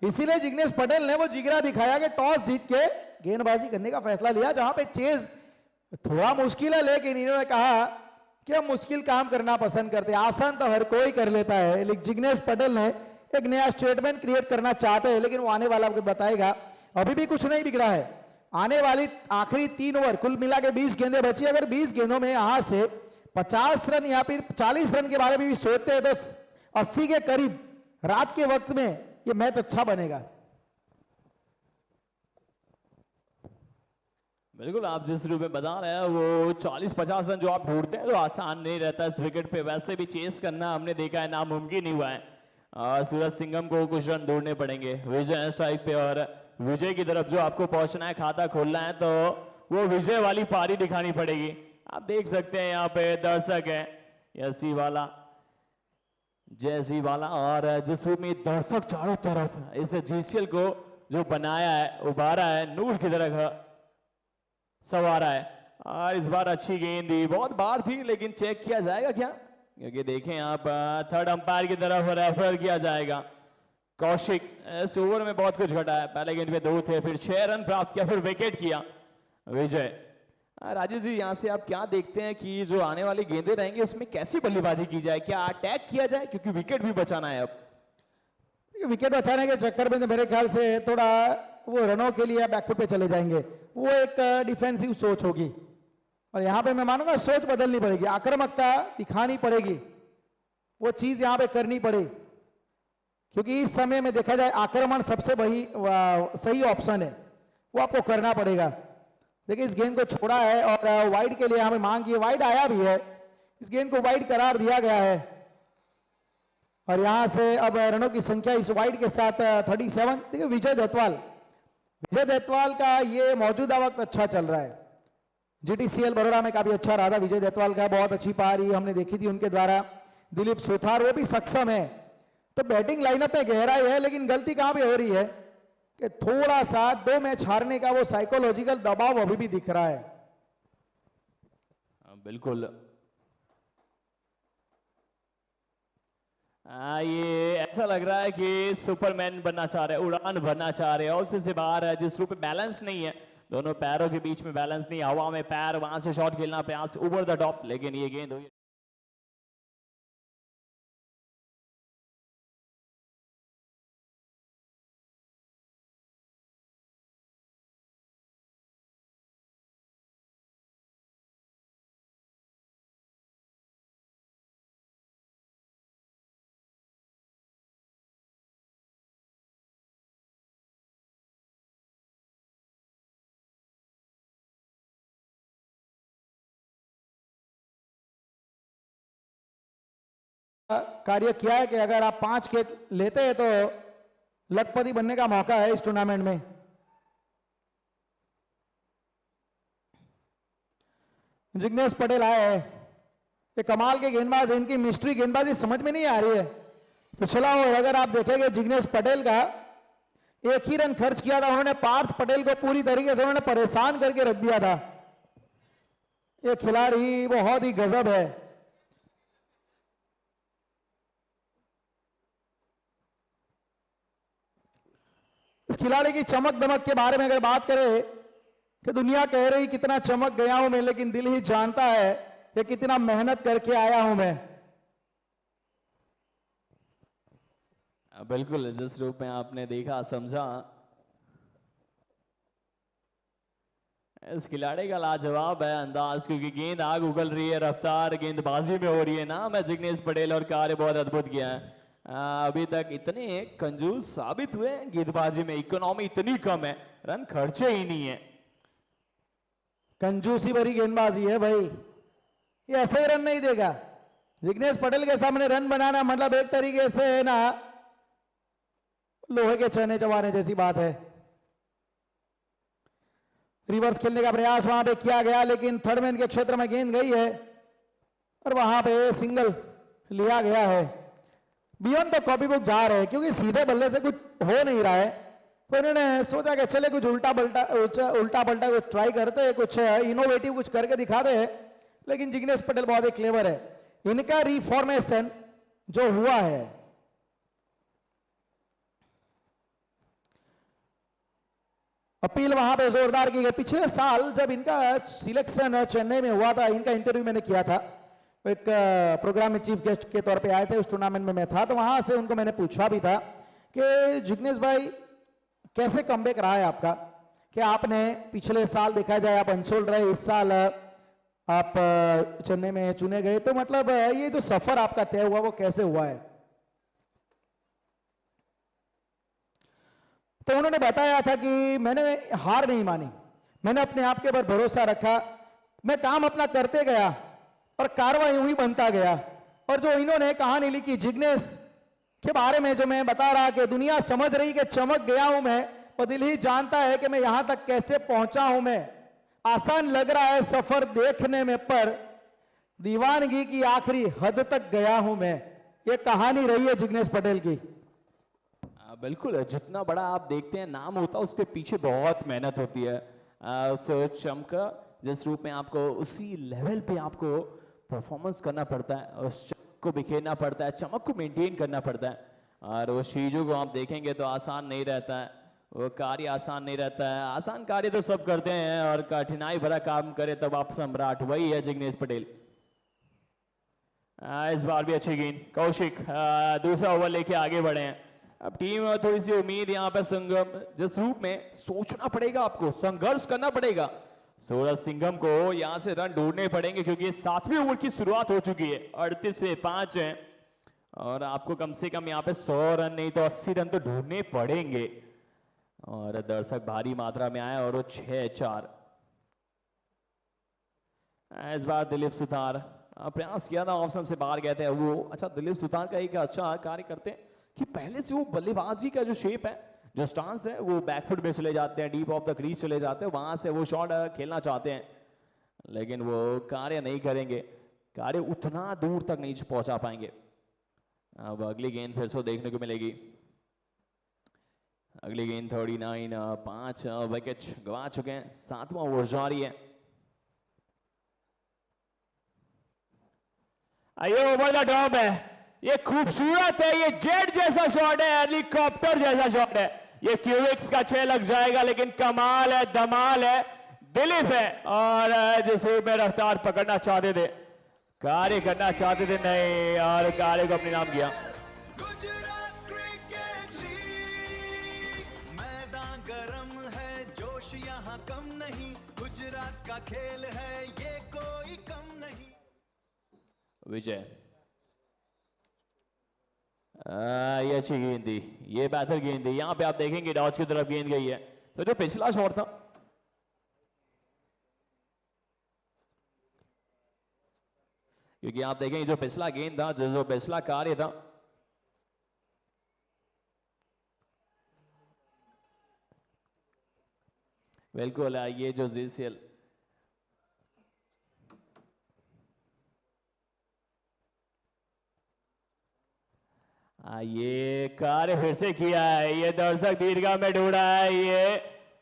इसीलिए जिग्नेश पटेल ने वो जिगरा दिखाया कि टॉस जीत के गेंदबाजी करने का फैसला लिया, जहां पे चेज थोड़ा मुश्किल है, लेकिन इन्होंने कहा कि हम मुश्किल काम करना पसंद करते हैं, आसान तो हर कोई कर लेता है। लेकिन जिग्नेश पटेल ने एक नया स्टेटमेंट क्रिएट करना चाहते हैं, लेकिन वो आने वाला आपको बताएगा। अभी भी कुछ नहीं बिगड़ा है। आने वाली आखिरी 3 ओवर, कुल मिला के 20 गेंदें बची। अगर 20 गेंदों में यहां से 50 रन या फिर 40 रन के बारे में भी सोचते हैं, तो 80 के करीब रात के वक्त में ये मैच अच्छा बनेगा। बिल्कुल आप जिस रूप में बता रहे हैं, वो 40-50 रन जो आप ढूंढते हैं तो आसान नहीं रहता इस विकेट पे। वैसे भी चेस करना हमने देखा है नामुमकिन ही हुआ है। सूरज सिंघम को कुछ रन ढूंढने पड़ेंगे। विजय स्ट्राइक पे और विजय की तरफ जो आपको पहुंचना है, खाता खोलना है, तो वो विजय वाली पारी दिखानी पड़ेगी। आप देख सकते हैं यहाँ पे दर्शक है, यसी वाला, जैसी वाला, और जिस रूप में दर्शक चारों तरफ इस जीसीएल को जो बनाया है, उभारा है, नूर की तरह सवारा है। और इस बार अच्छी गेंद दी, बहुत बार थी, लेकिन चेक किया जाएगा क्या? क्योंकि देखें आप थर्ड अंपायर की तरफ रेफर किया जाएगा। कौशिक इस ओवर में बहुत कुछ घटा है। पहले गेंद पे 2 थे, फिर 6 रन प्राप्त किया, फिर विकेट किया विजय। राजेश जी, यहाँ से आप क्या देखते हैं कि जो आने वाली गेंदें रहेंगी उसमें कैसी बल्लेबाजी की जाए? क्या अटैक किया जाए, क्योंकि विकेट भी बचाना है? अब विकेट बचाने के चक्कर में मेरे ख्याल से थोड़ा वो रनों के लिए बैकफुट पे चले जाएंगे, वो एक डिफेंसिव सोच होगी। और यहाँ पे मैं मानूंगा सोच बदलनी पड़ेगी, आक्रामकता दिखानी पड़ेगी, वो चीज यहाँ पे करनी पड़ेगी, क्योंकि इस समय में देखा जाए आक्रमण सबसे सही ऑप्शन है। वो आपको करना पड़ेगा। देखिए इस गेंद को छोड़ा है और वाइड के लिए हमें मांग की है, वाइड आया भी है, इस गेंद को वाइड करार दिया गया है और यहां से अब रनों की संख्या इस वाइड के साथ 37। देखिए विजय देतवाल का ये मौजूदा वक्त अच्छा चल रहा है, जीटीसीएल बड़ौदा में काफी अच्छा रहा था विजय देतवाल का, बहुत अच्छी पारी हमने देखी थी उनके द्वारा। दिलीप सुथार वो भी सक्षम है, तो बैटिंग लाइनअप में गहराई है, लेकिन गलती कहां पे हो रही है कि थोड़ा सा 2 मैच हारने का वो साइकोलॉजिकल दबाव अभी भी दिख रहा है। बिल्कुल ये ऐसा लग रहा है कि सुपरमैन बनना चाह रहे हैं, उड़ान भरना चाह रहे हैं, और से बाहर है, जिस रूप में बैलेंस नहीं है, दोनों पैरों के बीच में बैलेंस नहीं, हवा में पैर, वहां से शॉट खेलना, प्रयास ओवर द टॉप, लेकिन ये गेंद हुई। कार्य किया है कि अगर आप 5 खेत लेते हैं तो लखपति बनने का मौका है इस टूर्नामेंट में। जिग्नेश पटेल आए हैं, ये कमाल के गेंदबाज है, इनकी मिस्ट्री गेंदबाजी समझ में नहीं आ रही है। पिछला ओवर अगर आप देखेंगे जिग्नेश पटेल का 1 ही रन खर्च किया था, उन्होंने पार्थ पटेल को पूरी तरीके से उन्होंने परेशान करके रख दिया था। ये खिलाड़ी बहुत ही गजब है। इस खिलाड़ी की चमक दमक के बारे में अगर बात करें कि दुनिया कह रही कितना चमक गया हूं मैं, लेकिन दिल ही जानता है कि कितना मेहनत करके आया हूं मैं। बिल्कुल जिस रूप में आपने देखा समझा, इस खिलाड़ी का लाजवाब है अंदाज, क्योंकि गेंद आग उगल रही है, रफ्तार गेंदबाजी में हो रही है ना। मैं जिग्नेश पटेल और कार्य बहुत अद्भुत किया है। अभी तक इतने कंजूस साबित हुए गेंदबाजी में, इकोनॉमी इतनी कम है, रन खर्चे ही नहीं है। कंजूसी भरी गेंदबाजी है भाई, ये ऐसे ही रन नहीं देगा। जिग्नेश पटेल के सामने रन बनाना मतलब एक तरीके से है ना लोहे के चने चबाने जैसी बात है। रिवर्स खेलने का प्रयास वहां पे किया गया, लेकिन थर्ड मैन के क्षेत्र में गेंद गई है और वहां पे सिंगल लिया गया है। बियॉन्ड तो कॉपी बुक जा रहे हैं, क्योंकि सीधे बल्ले से कुछ हो नहीं रहा है, तो इन्होंने सोचा कि चले कुछ उल्टा पलटा कुछ ट्राई करते हैं, कुछ इनोवेटिव कुछ करके दिखाते हैं। लेकिन जिग्नेश पटेल बहुत ही क्लेवर है। इनका रिफॉर्मेशन जो हुआ है, अपील वहां पे जोरदार की गई। पिछले साल जब इनका सिलेक्शन चेन्नई में हुआ था, इनका इंटरव्यू मैंने किया था, एक प्रोग्राम में चीफ गेस्ट के तौर पे आए थे, उस टूर्नामेंट में मैं था, तो वहां से उनको मैंने पूछा भी था कि जिग्नेश भाई कैसे कमबैक रहा है आपका, कि आपने पिछले साल देखा जाए आप अनसोल्ड रहे, इस साल आप चेन्नई में चुने गए, तो मतलब ये जो सफर आपका तय हुआ वो कैसे हुआ है। तो उन्होंने बताया था कि मैंने हार नहीं मानी, मैंने अपने आप के ऊपर भरोसा रखा, मैं काम अपना करते गया और कार्रवाई यूं ही बनता गया। और जो इन्होंने कहानी लिखी जिग्नेश के बारे में, जो मैं बता रहा कि दुनिया समझ रही कि चमक गया हूं मैं, और दिल ही जानता है कि मैं यहां तक कैसे पहुंचा हूं मैं। आसान लग रहा है सफर देखने में, पर दीवानगी की आखिरी हद तक गया हूं मैं। ये कहानी रही है जिग्नेश पटेल की। बिल्कुल, जितना बड़ा आप देखते हैं नाम होता है, उसके पीछे बहुत मेहनत होती है। उस चमक जिस रूप में आपको उसी लेवल पे आपको परफॉर्मेंस करना पड़ता है, उस चमक को बिखेरना पड़ता है, चमक को मेंटेन करना पड़ता है, और वो चीजों को आप देखेंगे तो आसान नहीं रहता है, वो कार्य आसान नहीं रहता है। आसान कार्य तो सब करते हैं, और कठिनाई भरा काम करे तब आप सम्राट, वही है जिग्नेश पटेल। इस बार भी अच्छी गेंद, कौशिक दूसरा ओवर लेके आगे बढ़े हैं। अब टीम में थोड़ी सी उम्मीद यहाँ पे संगम, जिस रूप में सोचना पड़ेगा आपको, संघर्ष करना पड़ेगा। सूरज सिंघम को यहां से रन ढूंढने पड़ेंगे, क्योंकि 7वें ओवर की शुरुआत हो चुकी है, 38 पे 5 है, और आपको कम से कम यहाँ पे 100 रन नहीं तो 80 रन तो ढूंढने पड़ेंगे। और दर्शक भारी मात्रा में आए और वो 6-4। इस बार दिलीप सुतार प्रयास किया था, ऑप्शन से बाहर गए थे वो। अच्छा, दिलीप सुतार का एक अच्छा कार्य करते हैं कि पहले से वो बल्लेबाजी का जो शेप है, जो स्टांस है, वो बैकफुट में चले जाते हैं, डीप ऑफ द क्रीज चले जाते हैं, वहां से वो शॉट खेलना चाहते हैं, लेकिन वो कार्य नहीं करेंगे, कार्य उतना दूर तक नहीं पहुंचा पाएंगे। अब अगली गेंद फिर से देखने को मिलेगी। अगली गेंद 39, 5 विकेट गंवा चुके हैं, 7वां ओवर जारी है। ये ओवर द टॉप है, ये खूबसूरत है, ये जेट जैसा शॉट है, हेलीकॉप्टर जैसा शॉट है। ये क्यूबिक्स का 6 लग जाएगा, लेकिन कमाल है, धमाल है, दिलीप है। और जिस रूप में रफ्तार पकड़ना चाहते थे, कार्य करना चाहते थे, नहीं, और कार्य को अपने नाम किया। गुजरात क्रिकेट लीग मैदान गरम है, जोश यहाँ कम नहीं, गुजरात का खेल है ये कोई कम नहीं। विजय, ये अच्छी गेंद थी, ये बेहतर गेंद थी। यहां पे आप देखेंगे डॉज की तरफ गेंद गई है, तो जो पिछला शॉट था, क्योंकि आप देखेंगे जो पिछला गेंद था, जो पिछला कार्य था, बिल्कुल ये जो जीसीएल ये कार्य फिर से किया है, ये दर्शक दीर्घा में ढूंढा है, ये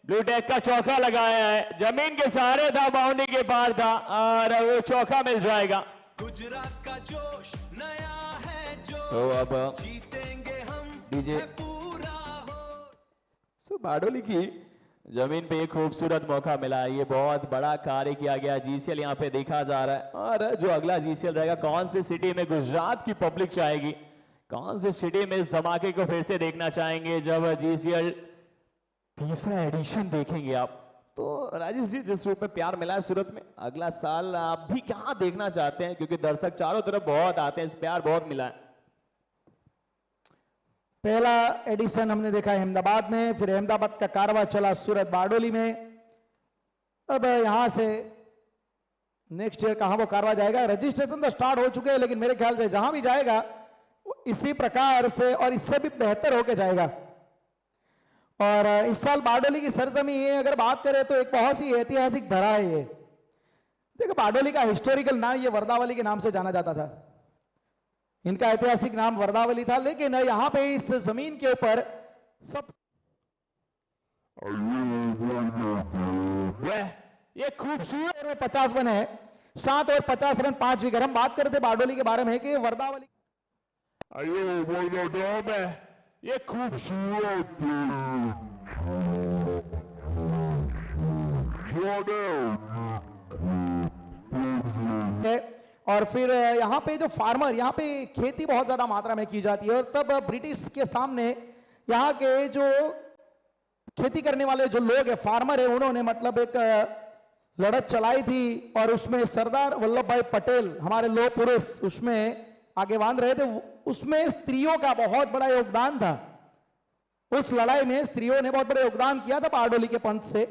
ब्लू टेक का चौका लगाया है, जमीन के सहारे था, बाउंड्री के पार था, और वो चौका मिल जाएगा। गुजरात का जोश नया है, जोश तो अब जीतेंगे हम, डीजे है पूरा हो। बारडोली की जमीन पे एक खूबसूरत मौका मिला है, ये बहुत बड़ा कार्य किया गया, जीसीएल यहाँ पे देखा जा रहा है। और जो अगला जीसीएल रहेगा, कौन सी सिटी में गुजरात की पब्लिक चाहेगी, कौन सी सिटी में इस धमाके को फिर से देखना चाहेंगे, जब जीसीएल तीसरा एडिशन देखेंगे आप। तो राजेश जी, जिस रूप में प्यार मिला है सूरत में, अगला साल आप भी क्या देखना चाहते हैं, क्योंकि दर्शक चारों तरफ बहुत आते हैं, इस प्यार बहुत मिला है। पहला एडिशन हमने देखा अहमदाबाद में, फिर अहमदाबाद का कारवा चला सूरत बारडोली में, अब यहां से नेक्स्ट ईयर कहां वो कारवा जाएगा। रजिस्ट्रेशन तो स्टार्ट हो चुके हैं, लेकिन मेरे ख्याल से जहां भी जाएगा वो इसी प्रकार से और इससे भी बेहतर होके जाएगा। और इस साल बारडोली की सरजमी है, अगर बात करें तो एक बहुत सी ऐतिहासिक धरा है ये। देखो, बारडोली का हिस्टोरिकल नाम ये वर्दावली के नाम से जाना जाता था, इनका ऐतिहासिक नाम वर्दावली था, लेकिन यहाँ पे इस जमीन के ऊपर सब ये खूबसूरत 50 बने हैं, 7 और 50 रन 5 विकेट। हम बात करते बारडोली के बारे में कि वर्दावली ये खूबसूरत है। और फिर यहाँ पे जो फार्मर, यहाँ पे खेती बहुत ज्यादा मात्रा में की जाती है, और तब ब्रिटिश के सामने यहाँ के जो खेती करने वाले जो लोग हैं, फार्मर है, उन्होंने मतलब एक लड़त चलाई थी, और उसमें सरदार वल्लभ भाई पटेल, हमारे लोह पुरुष, उसमें आगे बांध रहे थे। उसमें स्त्रियों का बहुत बड़ा योगदान था, उस लड़ाई में स्त्रियों ने बहुत बड़ा योगदान किया था बारडोली के पंथ से,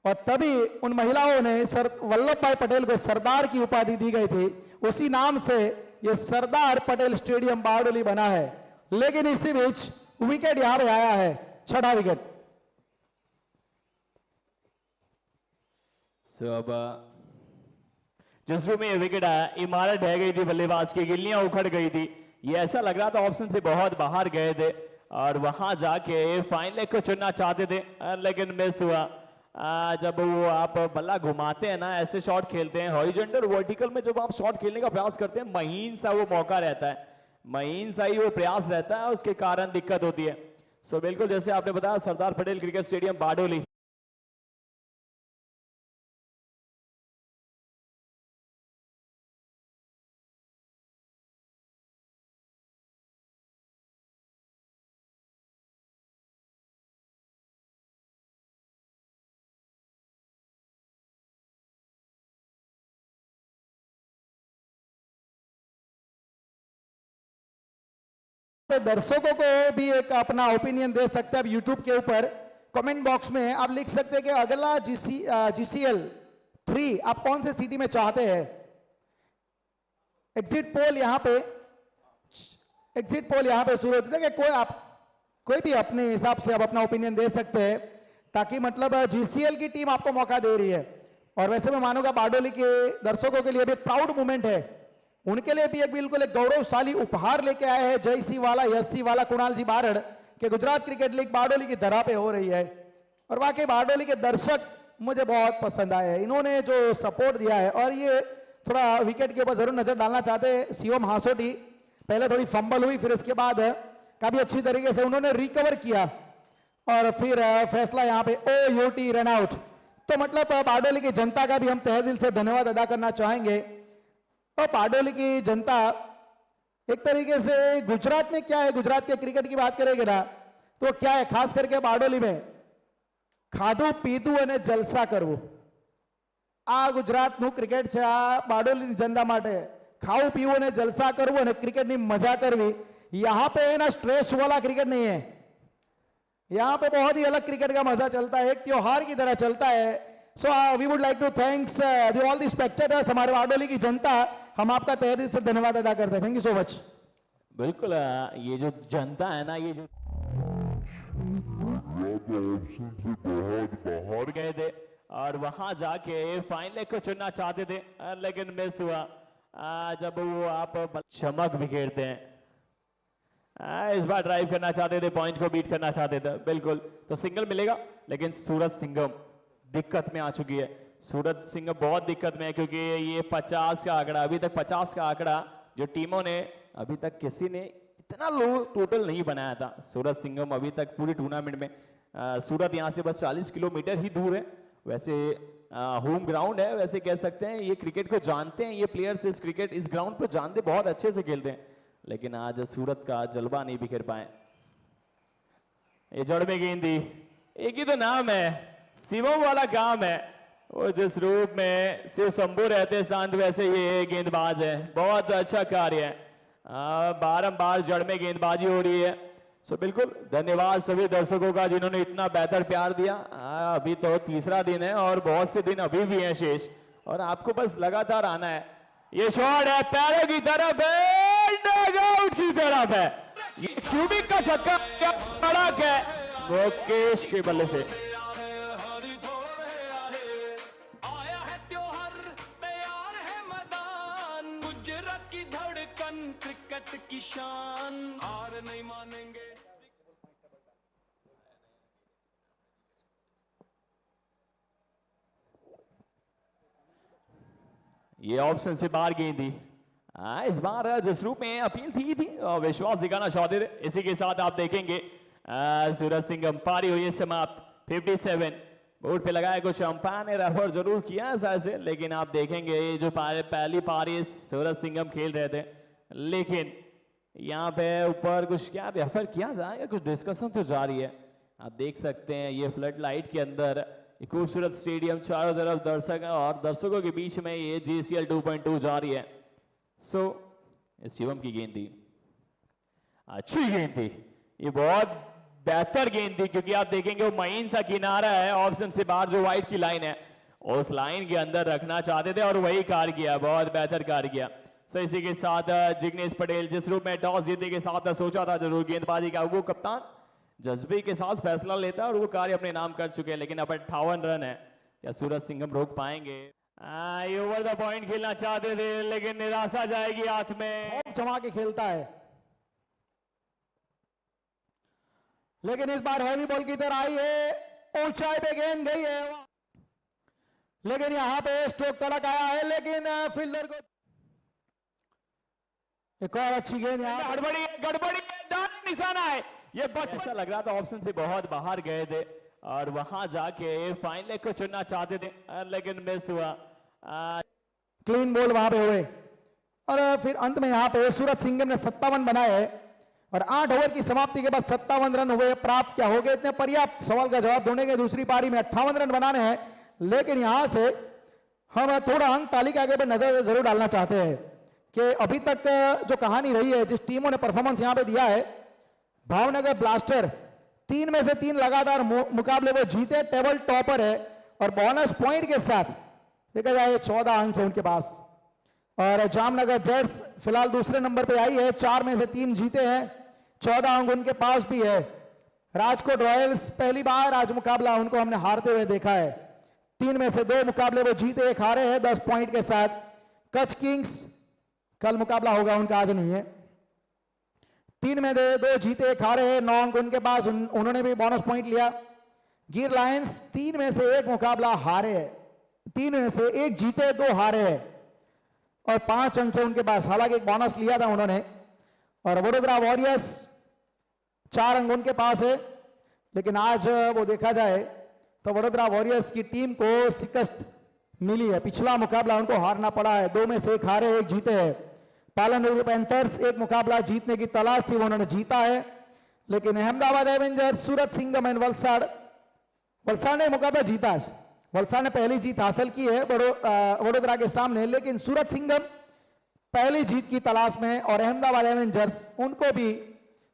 और तभी उन महिलाओं ने वल्लभ भाई पटेल को सरदार की उपाधि दी गई थी। उसी नाम से ये सरदार पटेल स्टेडियम बारडोली बना है। लेकिन इसी बीच विकेट यहां पे आया है, 6वां विकेट। अब जिस रूप में ये विकेट आया, इमारत ढह गई थी, बल्लेबाज की गिल्लियां उखड़ गई थी, ये ऐसा लग रहा था ऑप्शन से बहुत बाहर गए थे, और वहां जाके फाइन लेग को चुनना चाहते थे, लेकिन मिस हुआ। जब वो आप बल्ला घुमाते हैं ना, ऐसे शॉट खेलते हैं हॉरिजॉन्टल वर्टिकल में, जब आप शॉट खेलने का प्रयास करते हैं, महीन सा वो मौका रहता है, महीन सा ही वो प्रयास रहता है, उसके कारण दिक्कत होती है। सो बिल्कुल जैसे आपने बताया, सरदार पटेल क्रिकेट स्टेडियम बारडोली, दर्शकों को भी एक अपना ओपिनियन दे सकते हैं अब यूट्यूब के ऊपर कमेंट बॉक्स में आप लिख सकते हैं कि अगला GCL 3 आप कौन से सिटी में चाहते हैं। एग्जिट पोल यहां पे शुरू होती है कि कोई भी अपने हिसाब से आप अपना ओपिनियन दे सकते हैं, ताकि मतलब GCL की टीम आपको मौका दे रही है। और वैसे मैं मानूंगा बारडोली के दर्शकों के लिए भी एक प्राउड मोमेंट है, उनके लिए भी एक बिल्कुल एक गौरवशाली उपहार लेके आए हैं जय सिंह वाला, यश सिंह वाला, कुणाल जी बारड़ के गुजरात क्रिकेट लीग बारडोली की धरा पे हो रही है। और वाकई बारडोली के दर्शक मुझे बहुत पसंद आए हैं, इन्होंने जो सपोर्ट दिया है। और ये थोड़ा विकेट के ऊपर जरूर नजर डालना चाहते हैं शिवम हासोटी, पहले थोड़ी फंबल हुई, फिर इसके बाद काफी अच्छी तरीके से उन्होंने रिकवर किया और फिर फैसला यहाँ पे OUT रन आउट। तो मतलब बारडोली की जनता का भी हम तहे दिल से धन्यवाद अदा करना चाहेंगे। और बारडोली की जनता एक तरीके से गुजरात में क्या है, गुजरात के क्रिकेट की बात करेंगे ना तो क्या है, खास करके बारडोली में खाधू पीधू અને જલસા કરવું, આ ગુજરાતનું ક્રિકેટ છે। આ બારડોલીની જનતા માટે ખાવું પીવું અને જલસા કરવું અને ક્રિકેટની મજા કરવી, यहाँ पे है ना स्ट्रेस वाला क्रिकेट नहीं है, यहाँ पे बहुत ही अलग क्रिकेट का मजा चलता है, एक त्योहार की तरह चलता है। So we would like to thanks all the spectators, हमारे बारडोली की जनता, हम आपका तहे दिल से धन्यवाद अदा करते हैं। Thank you so much. बिल्कुल ये जो जनता है ना, ये जो ऑप्शन से बहुत बाहर गए थे और वहां जाके फाइनल को चुनना चाहते थे, लेकिन मिस हुआ। जब वो आप चमक बिखेरते हैं, इस बार ड्राइव करना चाहते थे, पॉइंट को बीट करना चाहते थे, बिल्कुल तो सिंगल मिलेगा। लेकिन सूरज सिंघम दिक्कत में आ चुकी है, सूरज सिंघम बहुत दिक्कत में है, क्योंकि ये 50 का आंकड़ा, अभी तक 50 का आंकड़ा जो टीमों ने अभी तक किसी ने इतना लो टोटल नहीं बनाया था। सूरज सिंघम अभी तक पूरी टूर्नामेंट में, सूरत यहाँ से बस 40 किलोमीटर ही दूर है, वैसे होम ग्राउंड है, वैसे कह सकते हैं ये क्रिकेट को जानते हैं, ये प्लेयर्स इस क्रिकेट इस ग्राउंड पर जानते, बहुत अच्छे से खेलते हैं, लेकिन आज सूरत का जलवा नहीं बिखेर पाए। ये जड़ में गेंदी, एक ही तो नाम है, शिवम वाला काम है, वो जिस रूप में शिव शंभू रहते शांत, वैसे ये गेंदबाज है, बहुत अच्छा कार्य है। बारंबार जड़ में गेंदबाजी हो रही है। सो बिल्कुल धन्यवाद सभी दर्शकों का जिन्होंने इतना बेहतर प्यार दिया। अभी तो तीसरा दिन है और बहुत से दिन अभी भी हैं शेष, और आपको बस लगातार आना है। ये शॉट है, पैरों की तरफ है, डगआउट की तरफ है, ये क्यूबिक का छक्का कड़क है मुकेश के बल्ले से। क्रिकेट की शान, हार नहीं मानेंगे। ये ऑप्शन से बाहर गेंद थी, इस बार जिस रूप में अपील थी और विश्वास दिखाना चाहते थे। इसी के साथ आप देखेंगे सूरज सिंघम पारी हुई है समाप्त, 57 बोर्ड पे लगाया, कुछ अंपायर ने रेफर जरूर किया शायद से, लेकिन आप देखेंगे ये जो पहली पारी सूरज सिंघम खेल रहे थे, लेकिन यहाँ पे ऊपर कुछ क्या रेफर किया जाए, कुछ डिस्कशन तो जारी है। आप देख सकते हैं ये फ्लड लाइट के अंदर खूबसूरत स्टेडियम, चारों तरफ दर्शक और दर्शकों के बीच में ये GCL 2.2 जारी है। सो शिवम की गेंद थी, अच्छी गेंद थी, ये बहुत बेहतर गेंद थी, क्योंकि आप देखेंगे वो महीन सा किनारा है ऑप्शन से बाहर, जो व्हाइट की लाइन है उस लाइन के अंदर रखना चाहते थे और वही कार्य किया, बहुत बेहतर कार्य किया। सो इसी के साथ जिग्नेश पटेल जिस रूप में टॉस जीतने के साथ सोचा था जरूर गेंदबाजी का, वो कप्तान जज्बे के साथ फैसला लेता है और वो कार्य अपने नाम कर चुके हैं। लेकिन अब 58 रन है, क्या सूरज सिंघम रोक पाएंगे? ओवर द पॉइंट खेलना चाहते थे, लेकिन निराशा जाएगी हाथ में, जमा के खेलता है, लेकिन इस बार हैवी बॉल की तरह आई है, ऊंचाई पे गेंद गई है, लेकिन यहां पे स्ट्रोक तड़क आया है, लेकिन फील्डर को एक और अच्छी गेंद, यहाँ गड़बड़ी निशाना है। ये ऐसा लग रहा था ऑप्शन से बहुत बाहर गए थे और वहां जाके फाइनल को चुनना चाहते थे, लेकिन मिस हुआ। क्लीन बॉल वहां पे हुए और फिर अंत में यहाँ पे सूरज सिंघम ने 57 बनाए और 8 ओवर की समाप्ति के बाद 57 रन हुए प्राप्त। क्या हो गए इतने पर्याप्त? सवाल का जवाब ढूंढेंगे दूसरी पारी में। 58 रन बनाने हैं, लेकिन यहां से हम थोड़ा अंक तालिका के पर नजर जरूर डालना चाहते हैं कि अभी तक जो कहानी रही है, जिस टीमों ने परफॉर्मेंस यहां पे दिया है, भावनगर ब्लास्टर 3 में से 3 लगातार मुकाबले वो जीते, टेबल टॉपर है और बोनस पॉइंट के साथ देखा जाए 14 अंक है उनके पास। और जामनगर जेट्स फिलहाल दूसरे नंबर पे आई है, 4 में से 3 जीते हैं, 14 अंक उनके पास भी है। राजकोट रॉयल्स पहली बार आज मुकाबला उनको हमने हारते हुए देखा है, 3 में से 2 मुकाबले वो जीते, 1 हारे हैं 10 पॉइंट के साथ। कच्छ किंग्स कल मुकाबला होगा उनका, आज नहीं है, 3 में 2 जीते, 1 हारे हैं, 9 अंक उनके पास, उन्होंने भी बोनस पॉइंट लिया। गिर लायंस 3 में से 1 मुकाबला हारे है, 3 में से 1 जीते, 2 हारे हैं और 5 अंक है उनके पास, हालांकि एक बोनस लिया था उन्होंने। और वडोदरा वॉरियर्स 4 अंक उनके पास है, लेकिन आज वो देखा जाए तो वडोदरा वॉरियर्स की टीम को शिकस्त मिली है, पिछला मुकाबला उनको हारना पड़ा है, 2 में से 1 हारे 1 जीते हैं। पालनपुर पैंथर्स 1 मुकाबला जीतने की तलाश थी, उन्होंने जीता है, लेकिन Ahmedabad Avengers, Surat Singham and Valsad ने मुकाबला जीता है। वलसाड़ ने पहली जीत हासिल की है वडोदरा के सामने, लेकिन सूरत सिंघम पहली जीत की तलाश में और अहमदाबाद एवेंजर्स उनको भी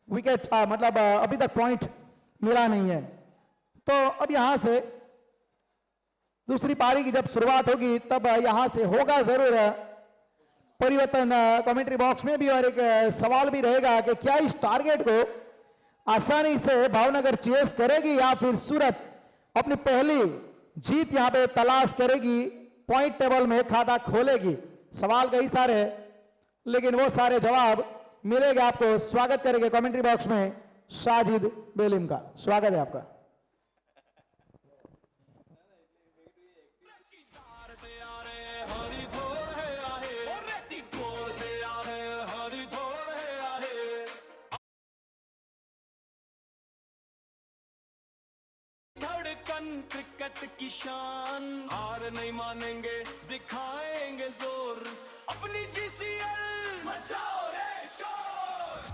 विकेट मतलब अभी तक पॉइंट मिला नहीं है। तो अब यहां से दूसरी पारी की जब शुरुआत होगी तब यहां से होगा जरूर परिवर्तन कमेंट्री बॉक्स में भी, और एक सवाल भी रहेगा कि क्या इस टारगेट को आसानी से भावनगर चेस करेगी या फिर सूरत अपनी पहली जीत यहां पे तलाश करेगी, पॉइंट टेबल में खाता खोलेगी। सवाल कई सारे हैं, लेकिन वो सारे जवाब मिलेगा आपको। स्वागत करेंगे कमेंट्री बॉक्स में साजिद बेलिम का, स्वागत है आपका। क्रिकेट की शान, हार नहीं मानेंगे, दिखाएंगे जोर, अपनी जीसीएल मचाओ रे शोर।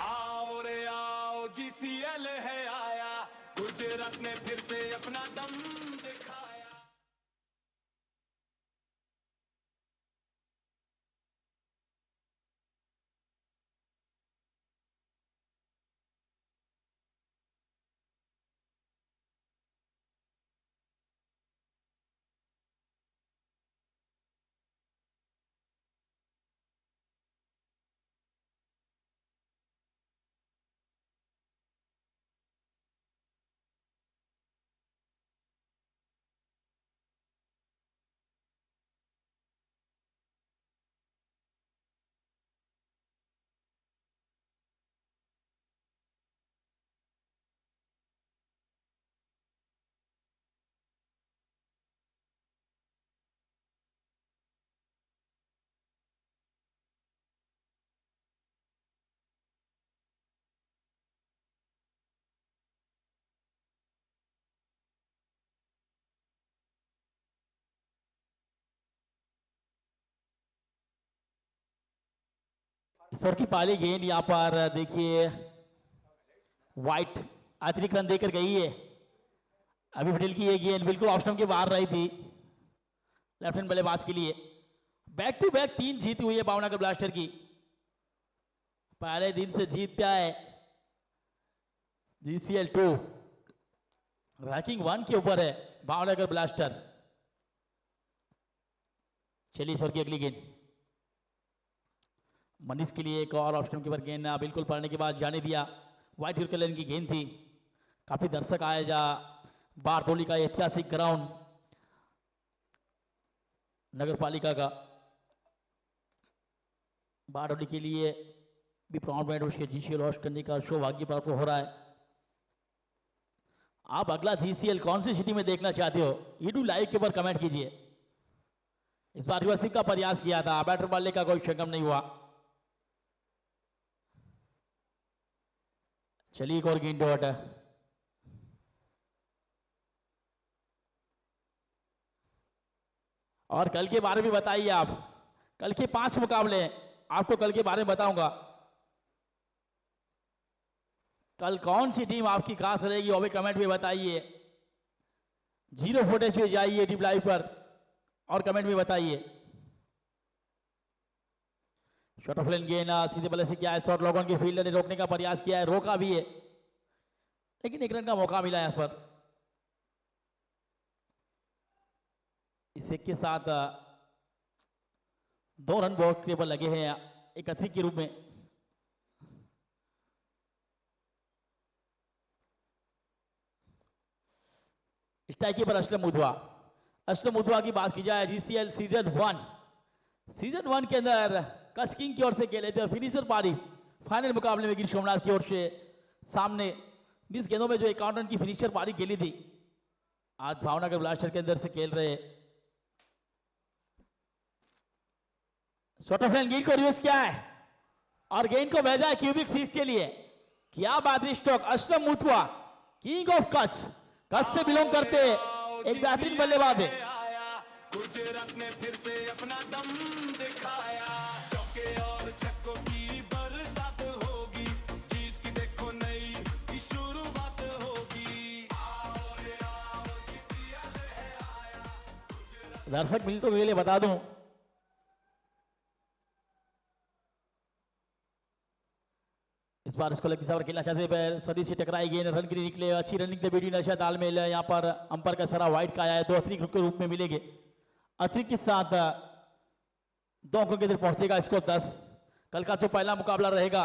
आओ रे आओ, जीसीएल है आया, गुजरात ने फिर से अपना दम दिखाया। सर की पहली गेंद यहाँ पर देखिए वाइट अतिरिक्त रन देकर गई है। अभी पटेल की ये गेंद बिल्कुल ऑप्शन के बाहर रही थी लेफ्ट हैंड बल्लेबाज के लिए। बैक टू बैक 3 जीत हुई है भावनगर ब्लास्टर की, पहले दिन से जीतता है जीसीएल 2, रैंकिंग 1 के ऊपर है भावनगर ब्लास्टर। चलिए सर की अगली गेंद मनीष के लिए, एक और ऑप्शन के ऊपर गेंद बिल्कुल पड़ने के बाद जाने दिया। व्हाइट कलर की गेंद थी, काफी दर्शक आए जा बारदोली का ऐतिहासिक ग्राउंड नगर पालिका का, बारदोली के लिए भी प्राउड मोमेंट उसके जीसीएल होस्ट करने का सौभाग्य प्राप्त हो रहा है। आप अगला जीसीएल कौन सी सिटी में देखना चाहते हो, यूट्यूब लाइव के ऊपर कमेंट कीजिए। इस बार रिवर्सिंग का प्रयास किया था, बैटर बल्ले का कोई संगम नहीं हुआ। चलिए एक और गेंद डॉट है, और कल के बारे में बताइए आप। कल के 5 मुकाबले हैं, आपको कल के बारे में बताऊंगा। कल कौन सी टीम आपकी खास रहेगी वो भी कमेंट में बताइए। 0 फुटेज पे जाइए यूट्यूब लाइव पर और कमेंट में बताइए। शॉट ऑफ लेन गेंद सीधे बल्ले से किया है, शॉट लॉगन के फील्डर ने रोकने का प्रयास किया है, रोका भी है, लेकिन एक रन का मौका मिला यहां पर। इस एक के साथ 2 रन बॉक्स के ऊपर लगे हैं एक अतिरिक्त के रूप में। Strike keeper Aslam Mudwa. असलम मुद्वा की बात की जाए जीसीएल सीजन 1 के अंदर कच्छ किंग की ओर से खेले थे फिनिशर पारी फाइनल मुकाबले में गिर सोमनाथ की ओर से सामने 20 गेंदों में जो 51 रन की फिनिशर पारी खेली थी, आज भावनगर ब्लास्टर के अंदर से खेल रहे शॉर्ट गेंद को रिवर्स किया है और गेंद को भेजा है क्यूबिक 6 के लिए। क्या बात stroke Aslam Mutwa king of Kutch से बिलोंग करते एक बेहतरीन बल्लेबाज है। गुजरात ने फिर से अपना दम दिखाया, चौके और छक्कों की बरसात होगी, जीत की देखो नई शुरुआत होगी। दर्शक मिल तो के लिए बता दूं, इस बार इसको लकी सावर खेलना चाहते हैं, सदी से टकराई गेंद रन के लिए निकले, अच्छी रनिंग थे बीडी नशा तालमेल। यहाँ पर अंपायर का सरा वाइट का आया है, 2 अतिरिक्त के रूप में मिलेंगे। अतिरिक्त के साथ 2 अंकों के अंदर पहुंचेगा इसको 10। कल का जो पहला मुकाबला रहेगा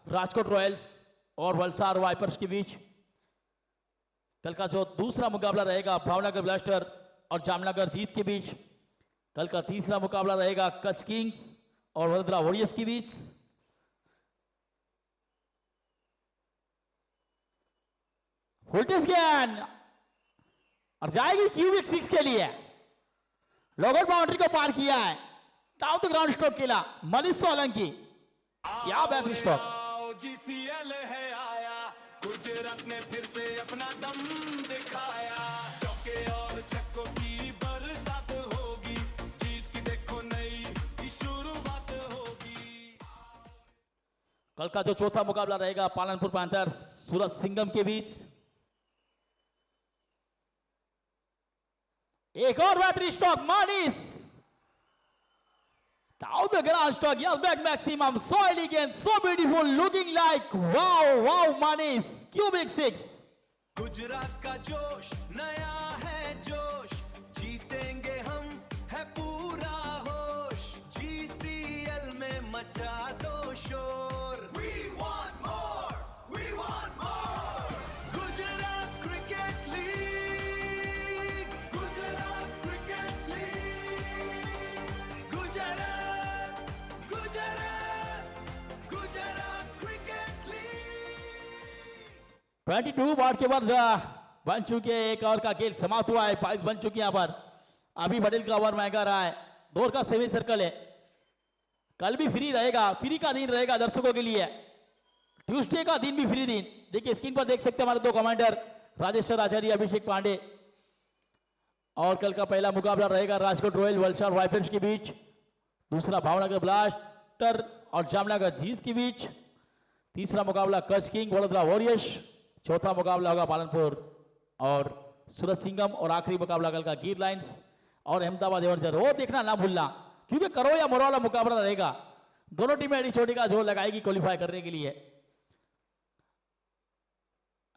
राजकोट रॉयल्स और वलसाड वाइपर्स के बीच, कल का जो दूसरा मुकाबला रहेगा भावनगर ब्लास्टर और जामनगर जीत के बीच, कल का तीसरा मुकाबला रहेगा कच्छ किंग्स और वडोदरा वॉरियर्स के बीच। फुलटेस गेंद और जाएगी क्यूबिक 6 के लिए। लोगों बाउंड्री को पार किया है, टाउ द ग्राउंड स्ट्रोक खेला मनीष सोलंकी। क्या बेहतरीन स्ट्रोक। जीसीएल है आया, गुजरात ने फिर से अपना दम दिखाया, चौके और छक्कों की बरसात होगी, जीत की देखो नई शुरुआत होगी। कल का जो चौथा मुकाबला रहेगा पालनपुर पैंथर्स सूरज सिंघम के बीच, एक और बेहतरीन stroke Manish down the ground stroke, yes, back maximum, so elegant, so beautiful, looking like wow Manish, cubic 6। Gujarat का जोश नया है जोश, जीतेंगे हम है पूरा होश, जीसीएल में मचा दो शोर। We want more, we want more। Gujarat cricket league, Gujarat cricket league, Gujarat Gujarat Gujarat cricket league. 22 ball के बाद बन चुके, एक ओवर का खेल समाप्त हुआ है, 5 बन चुके यहाँ पर। अभी पटेल का ओवर महंगा रहा है, 2 का सेमी सर्कल है। कल भी फ्री रहेगा, फ्री का दिन रहेगा दर्शकों के लिए, ट्यूसडे का दिन भी फ्री दिन। देखिए स्क्रीन पर देख सकते हैं हमारे 2 कमांडर राजेश्वर आचार्य, अभिषेक पांडे। और कल का पहला मुकाबला रहेगा राजकोट रॉयल वलसाड वाइपर्स के बीच, दूसरा भावनगर ब्लास्टर और जामनगर जीत के बीच, तीसरा मुकाबला कच्छ किंग वडोदरा वॉरियर्स, चौथा मुकाबला होगा पालनपुर और सूरज सिंघम, और आखिरी मुकाबला कल का गिर लाइंस और अहमदाबाद एवर्जर। वो देखना ना भूलना, क्योंकि करो या मरो वाला मुकाबला रहेगा। दोनों टीमें एडी चोटी का जोर लगाएगी क्वालिफाई करने के लिए।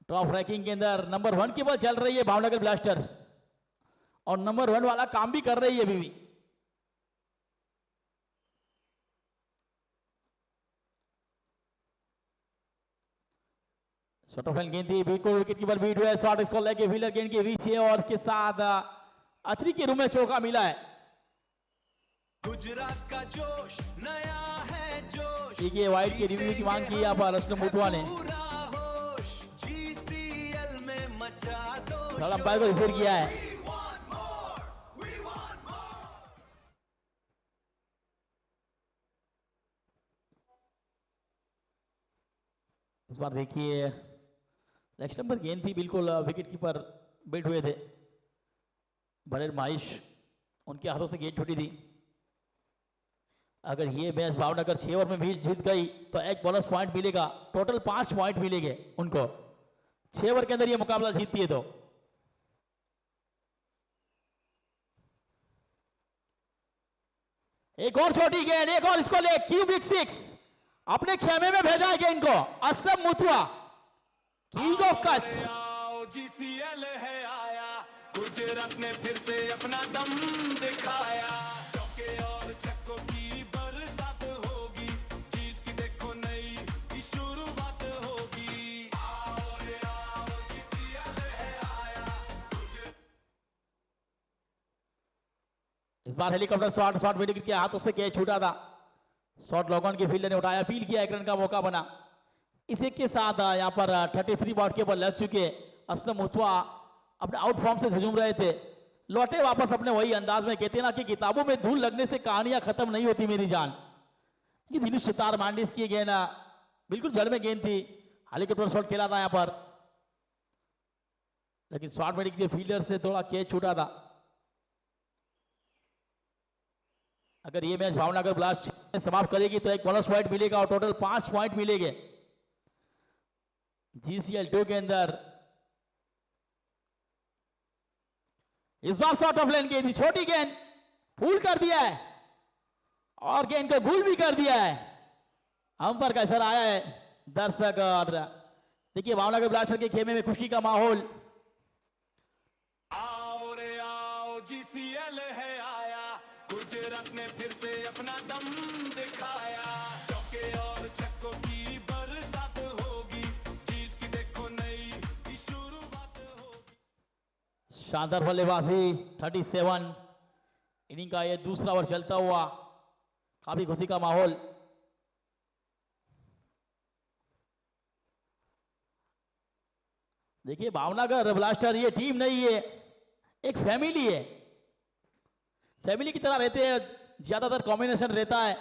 टॉप रैंकिंग के अंदर नंबर 1 के बाद चल रही है भावनगर ब्लास्टर्स, और नंबर 1 वाला काम भी कर रही है अभी भी। शॉर्ट ऑफ गेंद थी, बिल्कुल विकेट कीपर बीट हुआ है, शॉट इसको लेके फील्डर गेंद के पीछे और इसके साथ अतिरिक्त के रूप में चौका मिला है। गुजरात का जोश नया है जोश, देखिए वाइड की रिव्यू की मांग की यहाँ पर असलम मुतवा ने, पूरा होश, जीसीएल में मचा दो थर्ड अंपायर को रिफर किया है। We want more, we want more। इस बार देखिए नेक्स्ट नंबर गेंद थी, बिल्कुल विकेट कीपर बैट हुए थे बरेर माहिश, उनके हाथों से गेंद छूटी थी। अगर ये मैच भावनगर 6 ओवर में भी जीत गई तो एक बोनस पॉइंट मिलेगा, टोटल 5 पॉइंट मिलेंगे उनको 6 ओवर के अंदर ये मुकाबला जीतती है तो। एक और छोटी गेंद, एक और इसको ले, क्यूबिक 6 अपने खेमे में भेजा है गेंद को असलम मुतवा। किंग ऑफ कच। आओ जीसीएल है आया, गुजरात ने फिर से अपना दम दिखाया। चौके और छक्कों की बरसात होगी, जीत की देखो नई शुरुआत होगी। आओ रे आओ जीसीएल है आया। इस बार हेलीकॉप्टर शॉट विकेट के हाथों से कैच छूटा था। शॉट लॉगन के फील्डर ने उठाया, फील किया, एक रन का मौका बना। इसी के साथ यहाँ पर 33 बॉट के ऊपर लग चुके असलम मुतवा अपने आउट फॉर्म से झूम रहे थे, लौटे वापस अपने वही अंदाज में। कहते ना कि किताबों में धूल लगने से कहानियां खत्म नहीं होती मेरी जान। ये दिलीप सितार मांडिस की गेंद बिल्कुल जड़ में गेंद थी, हेलीकॉप्टर शॉट खेला था यहाँ पर, लेकिन शॉट मेडिक के फील्डर से थोड़ा कैच छूटा था। अगर ये मैच भावनगर ब्लास्ट समाप्त करेगी तो एक बोनस पॉइंट मिलेगा और टोटल 5 पॉइंट मिलेंगे। जीसीएल 2 के अंदर इस बार शॉट ऑफ लेन गेंद, छोटी गेंद फूल कर दिया है और गेंद को भूल भी कर दिया है। अंपर का असर आया है दर्शक, और देखिए भावनगर ब्लास्टर के खेमे में खुशी का माहौल। आओ रे आओ जीसीएल है आया, गुजरात ने फिर से अपना दम दिखाया। चौके और छक्कों की बरसात होगी, जीत की देखो नई शुरुआत होगी। शानदार बल्लेबाजी, 37 इनिंग का ये दूसरा ओवर चलता हुआ, काफी खुशी का माहौल। देखिए भावनगर ब्लास्टर ये टीम नहीं है, एक फैमिली है। फैमिली की तरह रहते हैं, ज्यादातर कॉम्बिनेशन रहता है,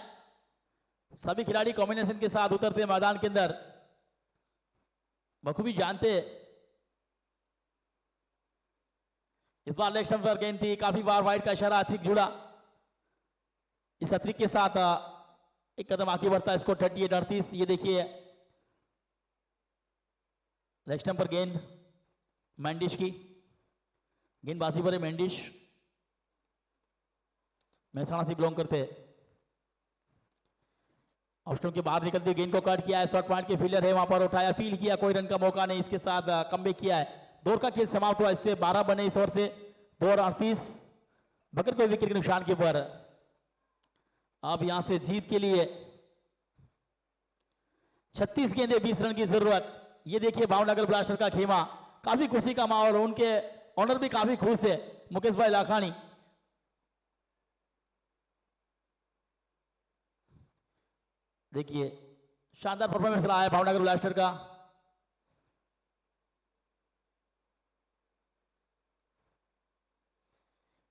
सभी खिलाड़ी कॉम्बिनेशन के साथ उतरते हैं मैदान के अंदर, बखूबी जानते हैं। इस बार लेग स्टंप पर गेंद थी, काफी बार वाइड का इशारा, अतिरिक्त जुड़ा। इस अतिरिक्त के साथ एक कदम आगे बढ़ता है, इसको 38-38। ये देखिए लेग स्टंप पर गेंद मैंडिश की, गेंदबाजी पर है मैंडिश, महसाणा से बिलोंग करते। ऑफ स्टंप के बाहर निकलते गेंद को कट किया है, शॉर्ट पॉइंट के फील्डर है, वहां पर उठाया, फील किया, कोई रन का मौका नहीं। इसके साथ कमबैक किया है, 2 ओवर का खेल समाप्त हुआ, इससे 12 बने इस ओवर से, 2 और 38 बकर को विकेट के निशान के ऊपर। अब यहां से जीत के लिए 36 गेंदे 20 रन की जरूरत। ये देखिए भावनगर ब्लास्टर का खेमा, काफी खुशी का माहौल, उनके ऑनर भी काफी खुश है, मुकेश भाई लाखानी। देखिए शानदार परफॉर्मेंस रहा है भावनगर ब्लास्टर का।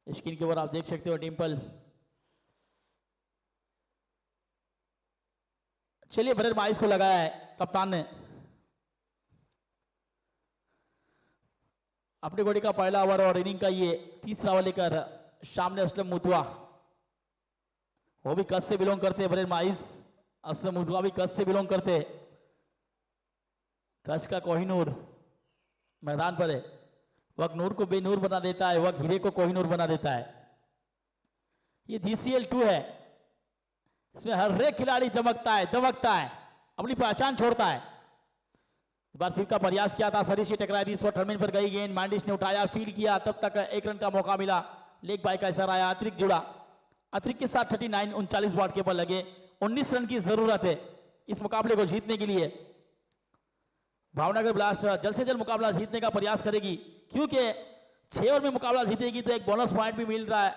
स्क्रीन के ऊपर आप देख सकते हो डिंपल। चलिए बरेर माइस को लगाया है कप्तान ने। अपनी बॉडी का पहला ओवर और इनिंग का ये तीसरा ओवर लेकर सामने असलम मुतवा, वो भी कच्छ से बिलोंग करते हैं। बरेर माइस, असलम मुतवा भी कच्छ से बिलोंग करते हैं। कच्छ का कोहिनूर मैदान पर है, वक्त नूर को बेनूर बना देता है, वक्त हीरे को कोहिनूर बना देता है। ये जीसीएल 2 है, इसमें हर एक खिलाड़ी चमकता है, दमकता है, अपनी पहचान छोड़ता है। इस बार सिर्फ का प्रयास किया था, सरी से टकराई थी, इस वक्त टर्मिन पर गई गेंद, मांडिस ने उठाया, फील किया, तब तक 1 रन का मौका मिला। लेग बाय का इशारा आया, अतिरिक्त जुड़ा, अतिरिक्त के साथ 39 बॉट के ऊपर लगे। 19 रन की जरूरत है इस मुकाबले को जीतने के लिए। भावनगर ब्लास्ट जल्द से जल्द मुकाबला जीतने का प्रयास करेगी, क्योंकि 6 ओवर में मुकाबला जीतेगी तो एक बोनस पॉइंट भी मिल रहा है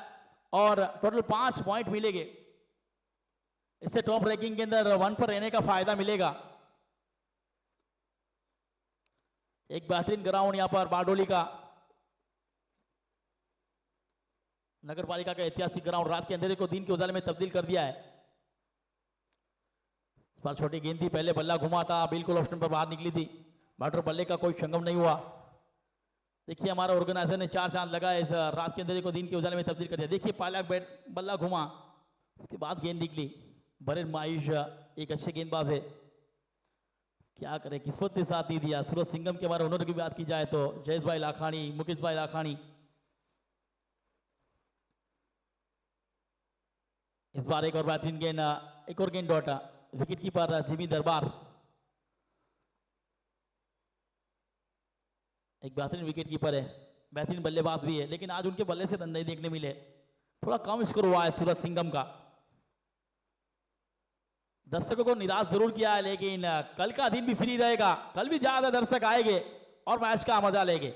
और टोटल 5 पॉइंट मिलेंगे। इससे टॉप रैंकिंग के अंदर 1 पर रहने का फायदा मिलेगा। एक बेहतरीन ग्राउंड यहां पर बारडोली का, नगर पालिका का ऐतिहासिक ग्राउंड, रात के अंधेरे को दिन के उजाले में तब्दील कर दिया है। इस बार छोटी गेंद थी, पहले बल्ला घुमा था, बिल्कुल ऑप्शन पर बाहर निकली थी, बैटर बल्ले का कोई संगम नहीं हुआ। देखिए हमारा ऑर्गेनाइजर ने 4 चांद लगाए, इस रात के अंधेरे को दिन के उजाले में तब्दील कर दिया। देखिए पहला बैट बल्ला घुमा, उसके बाद गेंद निकली। बरेर मायूष एक अच्छे गेंदबाज है, क्या करे किस्मत ने साथ नहीं दिया। सूरज सिंगम के हमारे ओनर की बात की जाए तो जयेश भाई लाखानी, मुकेश भाई लाखानी। इस बार एक और बेहतरीन गेंद, एक और गेंद डॉट, विकेट कीपर जिमी दरबार। एक बेहतरीन विकेट कीपर है, बेहतरीन बल्लेबाज भी है, लेकिन आज उनके बल्ले से रन नहीं देखने मिले, थोड़ा कम स्कोर हुआ है सूरज सिंघम का। दर्शकों को निराश जरूर किया है, लेकिन कल का दिन भी फ्री रहेगा, कल भी ज्यादा दर्शक आएंगे और मैच का मजा लेंगे।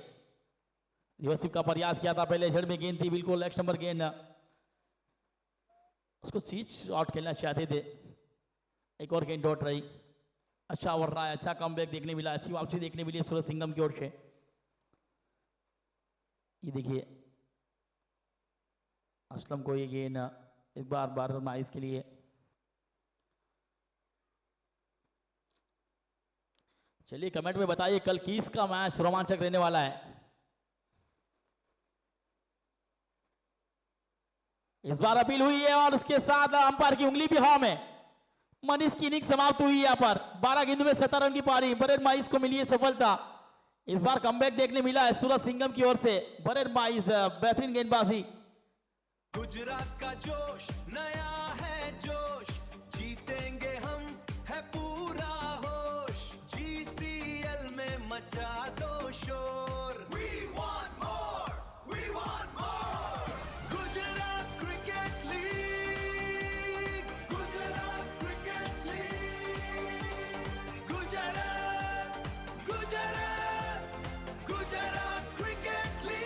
रिवर्सिव का प्रयास किया था, पहले जड़ में गेंद थी, बिल्कुल नेक्स्ट नंबर गेंद, उसको स्विच आउट खेलना चाहते थे, एक और गेंद डॉट रही। अच्छा ओवर रहा है, अच्छा कमबैक देखने मिला, अच्छी वापसी देखने मिली सूरज सिंघम की ओर से। ये देखिए असलम को ये गेंद एक बार बार माइस के लिए। चलिए कमेंट में बताइए कल किसका मैच रोमांचक रहने वाला है। इस बार अपील हुई है और उसके साथ अंपायर की उंगली भी हवा में। मनीष की इनिंग समाप्त हुई यहाँ पर, 12 गेंदों में 17 रन की पारी, बरेड माइस को मिली है सफलता। इस बार कमबैक देखने मिला है सूरज सिंघम की ओर से, बरेड माइस बेहतरीन गेंदबाजी। गुजरात का जोश नया है जोश, जीतेंगे हम है पूरा होश, जीसीएल में मचा दो शोर। We want more, we want more. Gujarat cricket league, Gujarat cricket league, Gujarat Gujarat Gujarat cricket league.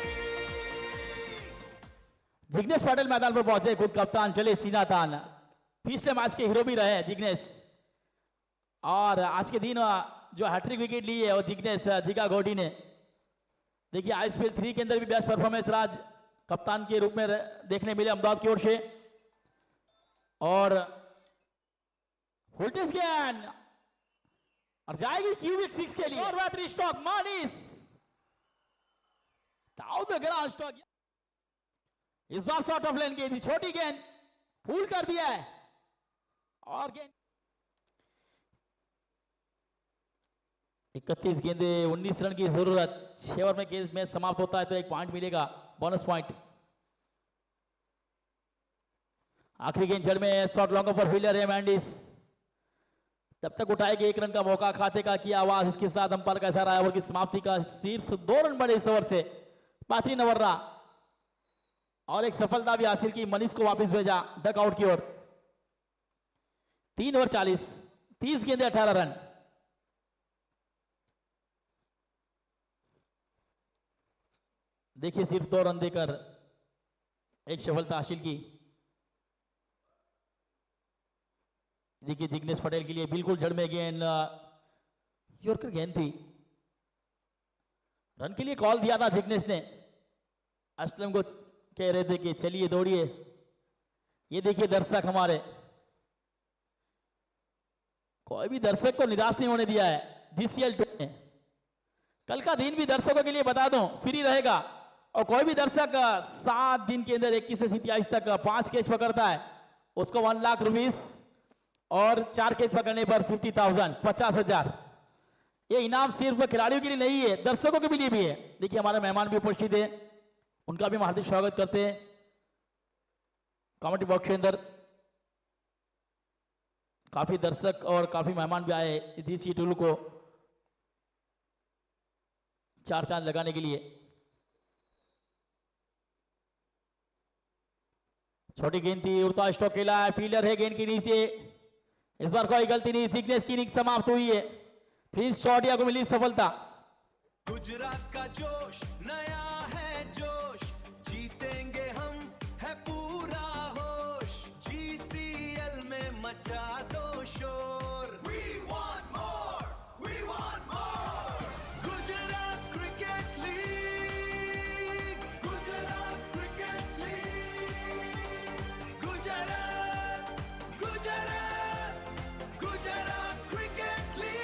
Jignesh Patel मैदान पर पहुंचे, खुद कप्तान चले सीना तान, पिछले मैच के हीरो भी रहे जिग्नेश, और आज के दिन जो हैट्रिक विकेट ली है वो जिग्नेश जिगा गोडी ने। देखिए आईपीएल 3 के अंदर भी बेस्ट परफॉर्मेंस राज कप्तान के रूप में देखने मिले अहमदाबाद की ओर से। और फुलटेस गेंद और जाएगी क्यूबिक 6 के लिए, और बेहतरीन स्टॉक मानिस ताऊ द ग्राउंड स्टॉक। इस बार शॉर्ट ऑफ लेन गेंद, छोटी गेंद फूल कर दिया है, और गेंद 31 गेंदे 19 रन की जरूरत, 6 ओवर में गेंद मैच समाप्त होता है तो 1 पॉइंट मिलेगा, बोनस पॉइंट। आखिरी गेंद जड़ में शॉर्ट लॉन्ग पर फील्डर है मैंडिस, तब तक उठाएगी 1 रन का मौका, खाते का किया आवाज। इसके साथ अंपायर का इशारा है ओवर की समाप्ति का, सिर्फ 2 रन बढ़े इस ओवर से, बेहतरीन ओवर रहा और एक सफलता भी हासिल की, मनीष को वापस भेजा डक आउट की ओर। 3 ओवर 40, 30 गेंदे 18 रन। देखिए सिर्फ 2 रन देकर एक सफलता हासिल की। देखिए जिग्नेश पटेल के लिए बिल्कुल जड़ में गेंद, यॉर्कर गेंद थी, रन के लिए कॉल दिया था जिग्नेश ने, असलम को कह रहे थे कि चलिए दौड़िए। ये देखिए दर्शक हमारे, कोई भी दर्शक को निराश नहीं होने दिया है जीसीएल 2 में। कल का दिन भी दर्शकों के लिए बता दूं फ्री रहेगा, और कोई भी दर्शक 7 दिन के अंदर 21 से 27 तक 5 कैच पकड़ता है उसको 1 लाख रुपीस, और 4 कैच पकड़ने पर 50,000 50,000। ये इनाम सिर्फ खिलाड़ियों के लिए नहीं है, दर्शकों के लिए भी है। देखिए हमारे मेहमान भी उपस्थित है, उनका भी हम हार्दिक स्वागत करते हैं कमेटी बॉक्स के अंदर। काफी दर्शक और काफी मेहमान भी आए जीसी टूलू को 4 चांद लगाने के लिए। छोटी गेंद थी, उड़ता स्टॉक खेला है, फील्डर है गेंद के नीचे, इस बार कोई गलती नहीं, जिग्नेश की इनिंग समाप्त हुई है, फिर शॉटिया को मिली सफलता। गुजरात का जोश नया है जोश, जीतेंगे हम है पूरा होश, जीसीएल में मचा दो शोर। We want more, we want more. Gujarat cricket league, Gujarat cricket league, Gujarat Gujarat Gujarat cricket league.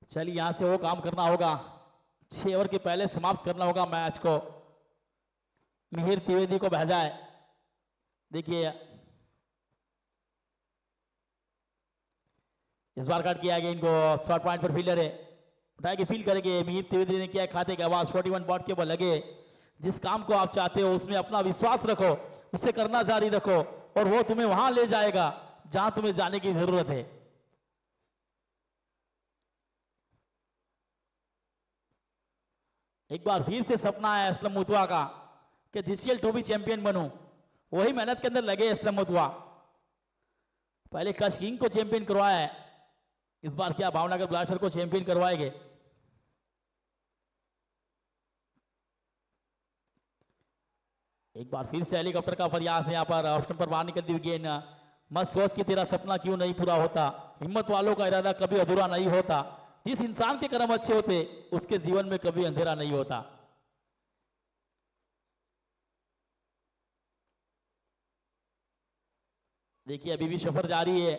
चलिए यहां से वो काम करना होगा, 6 ओवर के पहले समाप्त करना होगा मैच को। मिहिर त्रिवेदी को भेजा है। देखिए इस बार कट किया गया इनको, शॉर्ट पॉइंट पर फील्डर है, उठा के फील करेंगे। मिहिर त्रिवेदी ने किया खाते की आवाज, 41 बॉट के ऊपर लगे। जिस काम को आप चाहते हो उसमें अपना विश्वास रखो, उसे करना जारी रखो और वो तुम्हें वहां ले जाएगा जहां तुम्हें जाने की जरूरत है। एक बार फिर से सपना है असलम मुतवा का कि जीसीएल 2 भी चैंपियन बनूं। वही मेहनत के अंदर लगे असलम मुतवा। पहले कच किंग को चैंपियन करवाया है, इस बार क्या भावनगर ब्लास्टर को चैंपियन करवाएंगे। एक बार फिर से हेलीकॉप्टर का प्रयास है, यहाँ पर ऑप्शन पर बाहर निकलती हुई गेंद। मत सोच कि तेरा सपना क्यों नहीं पूरा होता, हिम्मत वालों का इरादा कभी अधूरा नहीं होता। जिस इंसान के कर्म अच्छे होते उसके जीवन में कभी अंधेरा नहीं होता। देखिए अभी भी सफर जारी है।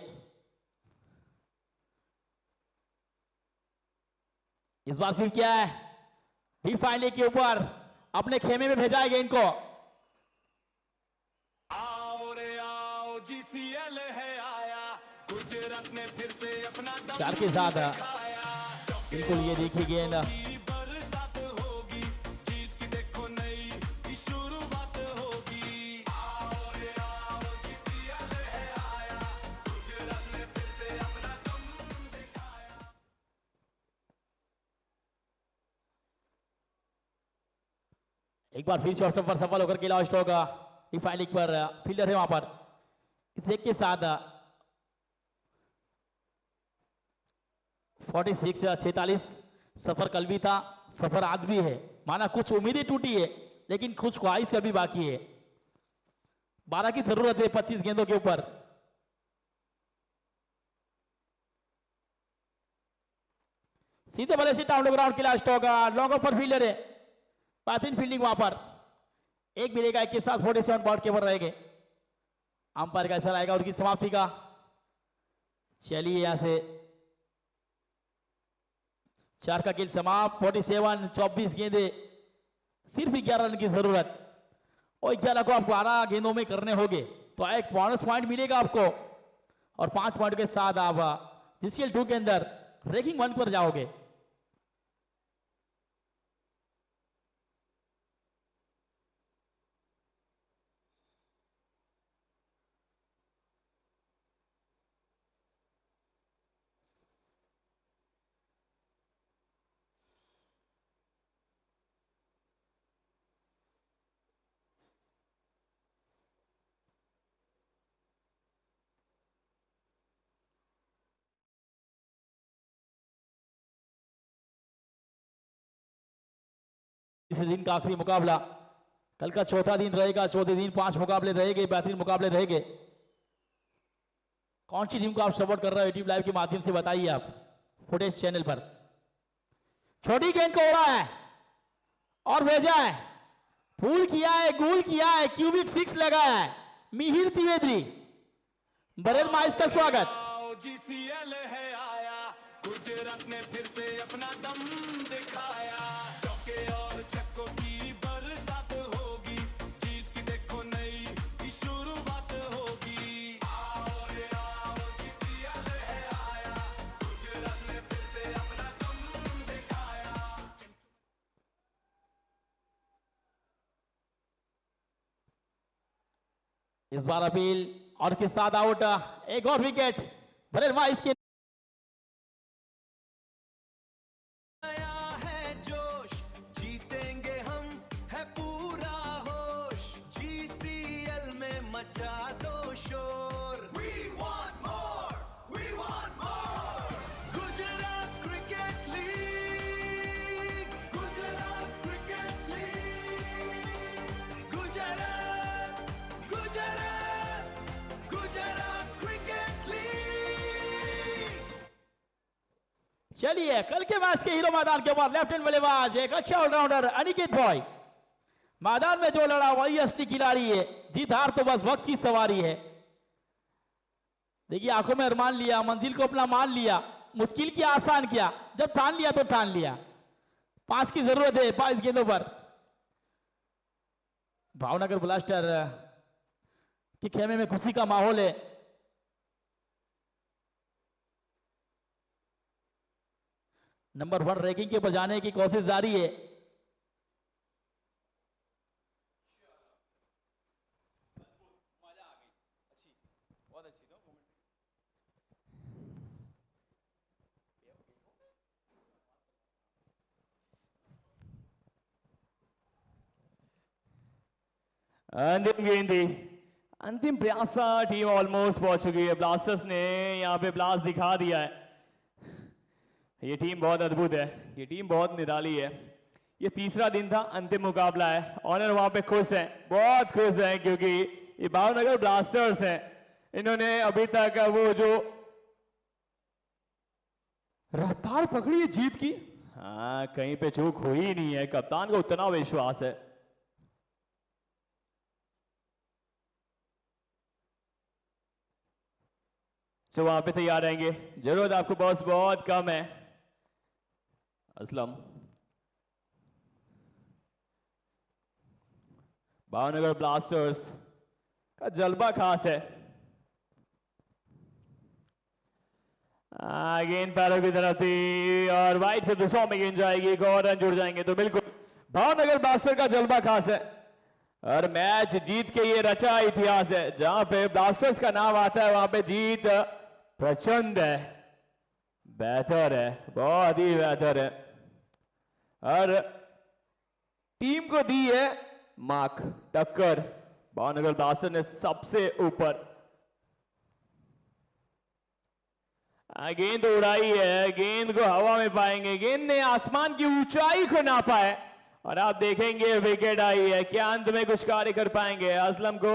इस बार सिर्फ क्या है, हिट फाइनल के ऊपर अपने खेमे में भेजा है गेंद को। आओ रे आओ जीसीएल है आया, गुजरात ने फिर से अपना दम चार के साथ दिखाया। बिल्कुल ये देखिए गेंद, की बरसात होगी, जीत की देखो नई शुरुआत होगी। आओ रे आओ जीसीएल है आया, गुजरात ने फिर से अपना दम दिखाया। एक बार फिर से ऑप्शन पर सफल होकर के लॉस्ट होगा। फाइलिंग पर फील्डर है वहां पर। इस एक के साथ 46 सफर कल भी था, सफर आज भी है। माना कुछ उम्मीदें टूटी है लेकिन कुछ ख्वाहिश अभी बाकी है। 12 की जरूरत है 25 गेंदों के ऊपर। सीधे बल्ले से डाउन ग्राउंड के लास्ट होगा। लॉन्ग ऑफ पर फील्डर है, बेहतरीन फील्डिंग वहां पर। एक मिलेगा, एक के साथ 47 बॉल के ऊपर रहेंगे। अंपायर का ऐसा आएगा उनकी समाप्ति का। चलिए यहां से 4 का खेल समाप्त। 47 24 गेंदे, सिर्फ 11 रन की जरूरत और 11 को आपको 12 गेंदों में करने होंगे तो एक बोनस पॉइंट मिलेगा आपको और 5 पॉइंट के साथ आप जीसीएल 2 के अंदर रैंकिंग 1 पर जाओगे। इस दिन का आखिरी मुकाबला, कल का चौथा दिन रहेगा। चौथे दिन 5 मुकाबले रहेंगे, बेहतरीन मुकाबले रहेंगे। कौन सी टीम को आप सपोर्ट कर रहे हो यूट्यूब लाइव के माध्यम से बताइए आप फुटेज चैनल पर। छोटी गेंद को उड़ा है और भेजा है, फूल किया है, गोल किया है, क्यूबिक 6 लगा है। मिहिर त्रिवेदी, बरेल माइस का स्वागत। जीसीएल है आया, गुजरात ने फिर से अपना दम दिखाया। चौके और छक्कों की बरसात होगी, जीत की देखो नई शुरुआत होगी। आओ रे आओ जीसीएल है आया, गुजरात ने फिर से अपना दम दिखाया। इस बार अपील और के साथ आउट। एक और विकेट बरेल माइस के। नया है जोश, जीतेंगे हम, है पूरा होश। जीसीएल में मचा दो शोर। We want more, we want more. Gujarat cricket league, Gujarat cricket league, Gujarat, Gujarat, Gujarat cricket league. चलिए कल के मैच के हीरो मैदान के ऊपर लेफ्ट हैंड बल्लेबाज एक अच्छा ऑलराउंडर अनिकेत भाई। मैदान में जो लड़ा वही असली खिलाड़ी है, जीत हार तो बस वक्त की सवारी है। देखिए आंखों में अरमान लिया, मंजिल को अपना मान लिया, मुश्किल किया आसान किया, जब ठान लिया तो ठान लिया। 5 की जरूरत है 5 गेंदों पर। भावनगर ब्लास्टर के खेमे में खुशी का माहौल है। नंबर 1 रैंकिंग के ऊपर जाने की कोशिश जारी है। अंतिम गेंदी, अंतिम प्रयास, टीम ऑलमोस्ट पहुंच चुकी है। ब्लास्टर्स ने यहाँ पे ब्लास्ट दिखा दिया है। ये टीम बहुत अद्भुत है, ये टीम बहुत निराली है। ये तीसरा दिन था, अंतिम मुकाबला है। ऑनर वहां पे खुश हैं, बहुत खुश हैं, क्योंकि ये भावनगर ब्लास्टर्स हैं। इन्होंने अभी तक वो जो रफ्तार पकड़ी है जीत की, हाँ कहीं पे चूक हुई ही नहीं है। कप्तान को उतना विश्वास है। तो वहां पे तैयार रहेंगे, जरूरत आपको बॉस बहुत कम है। असलम, भावनगर ब्लास्टर्स का जलवा खास है। गेंद पैरों की तरफ थी और वाइट के दिशाओं में गेंद जाएगी, एक और रन जुड़ जाएंगे। तो बिल्कुल भावनगर ब्लास्टर का जलवा खास है और मैच जीत के ये रचा इतिहास है। जहां पे ब्लास्टर्स का नाम आता है वहां पे जीत प्रचंड है, बेहतर है, बहुत ही बेहतर है। और टीम को दी है मार्क टक्कर, भावनगर ब्लास्टर ने सबसे ऊपर गेंद उड़ाई है। गेंद को हवा में पाएंगे, गेंद ने आसमान की ऊंचाई को नापा है और आप देखेंगे विकेट आई है। क्या अंत में कुछ कार्य कर पाएंगे? असलम को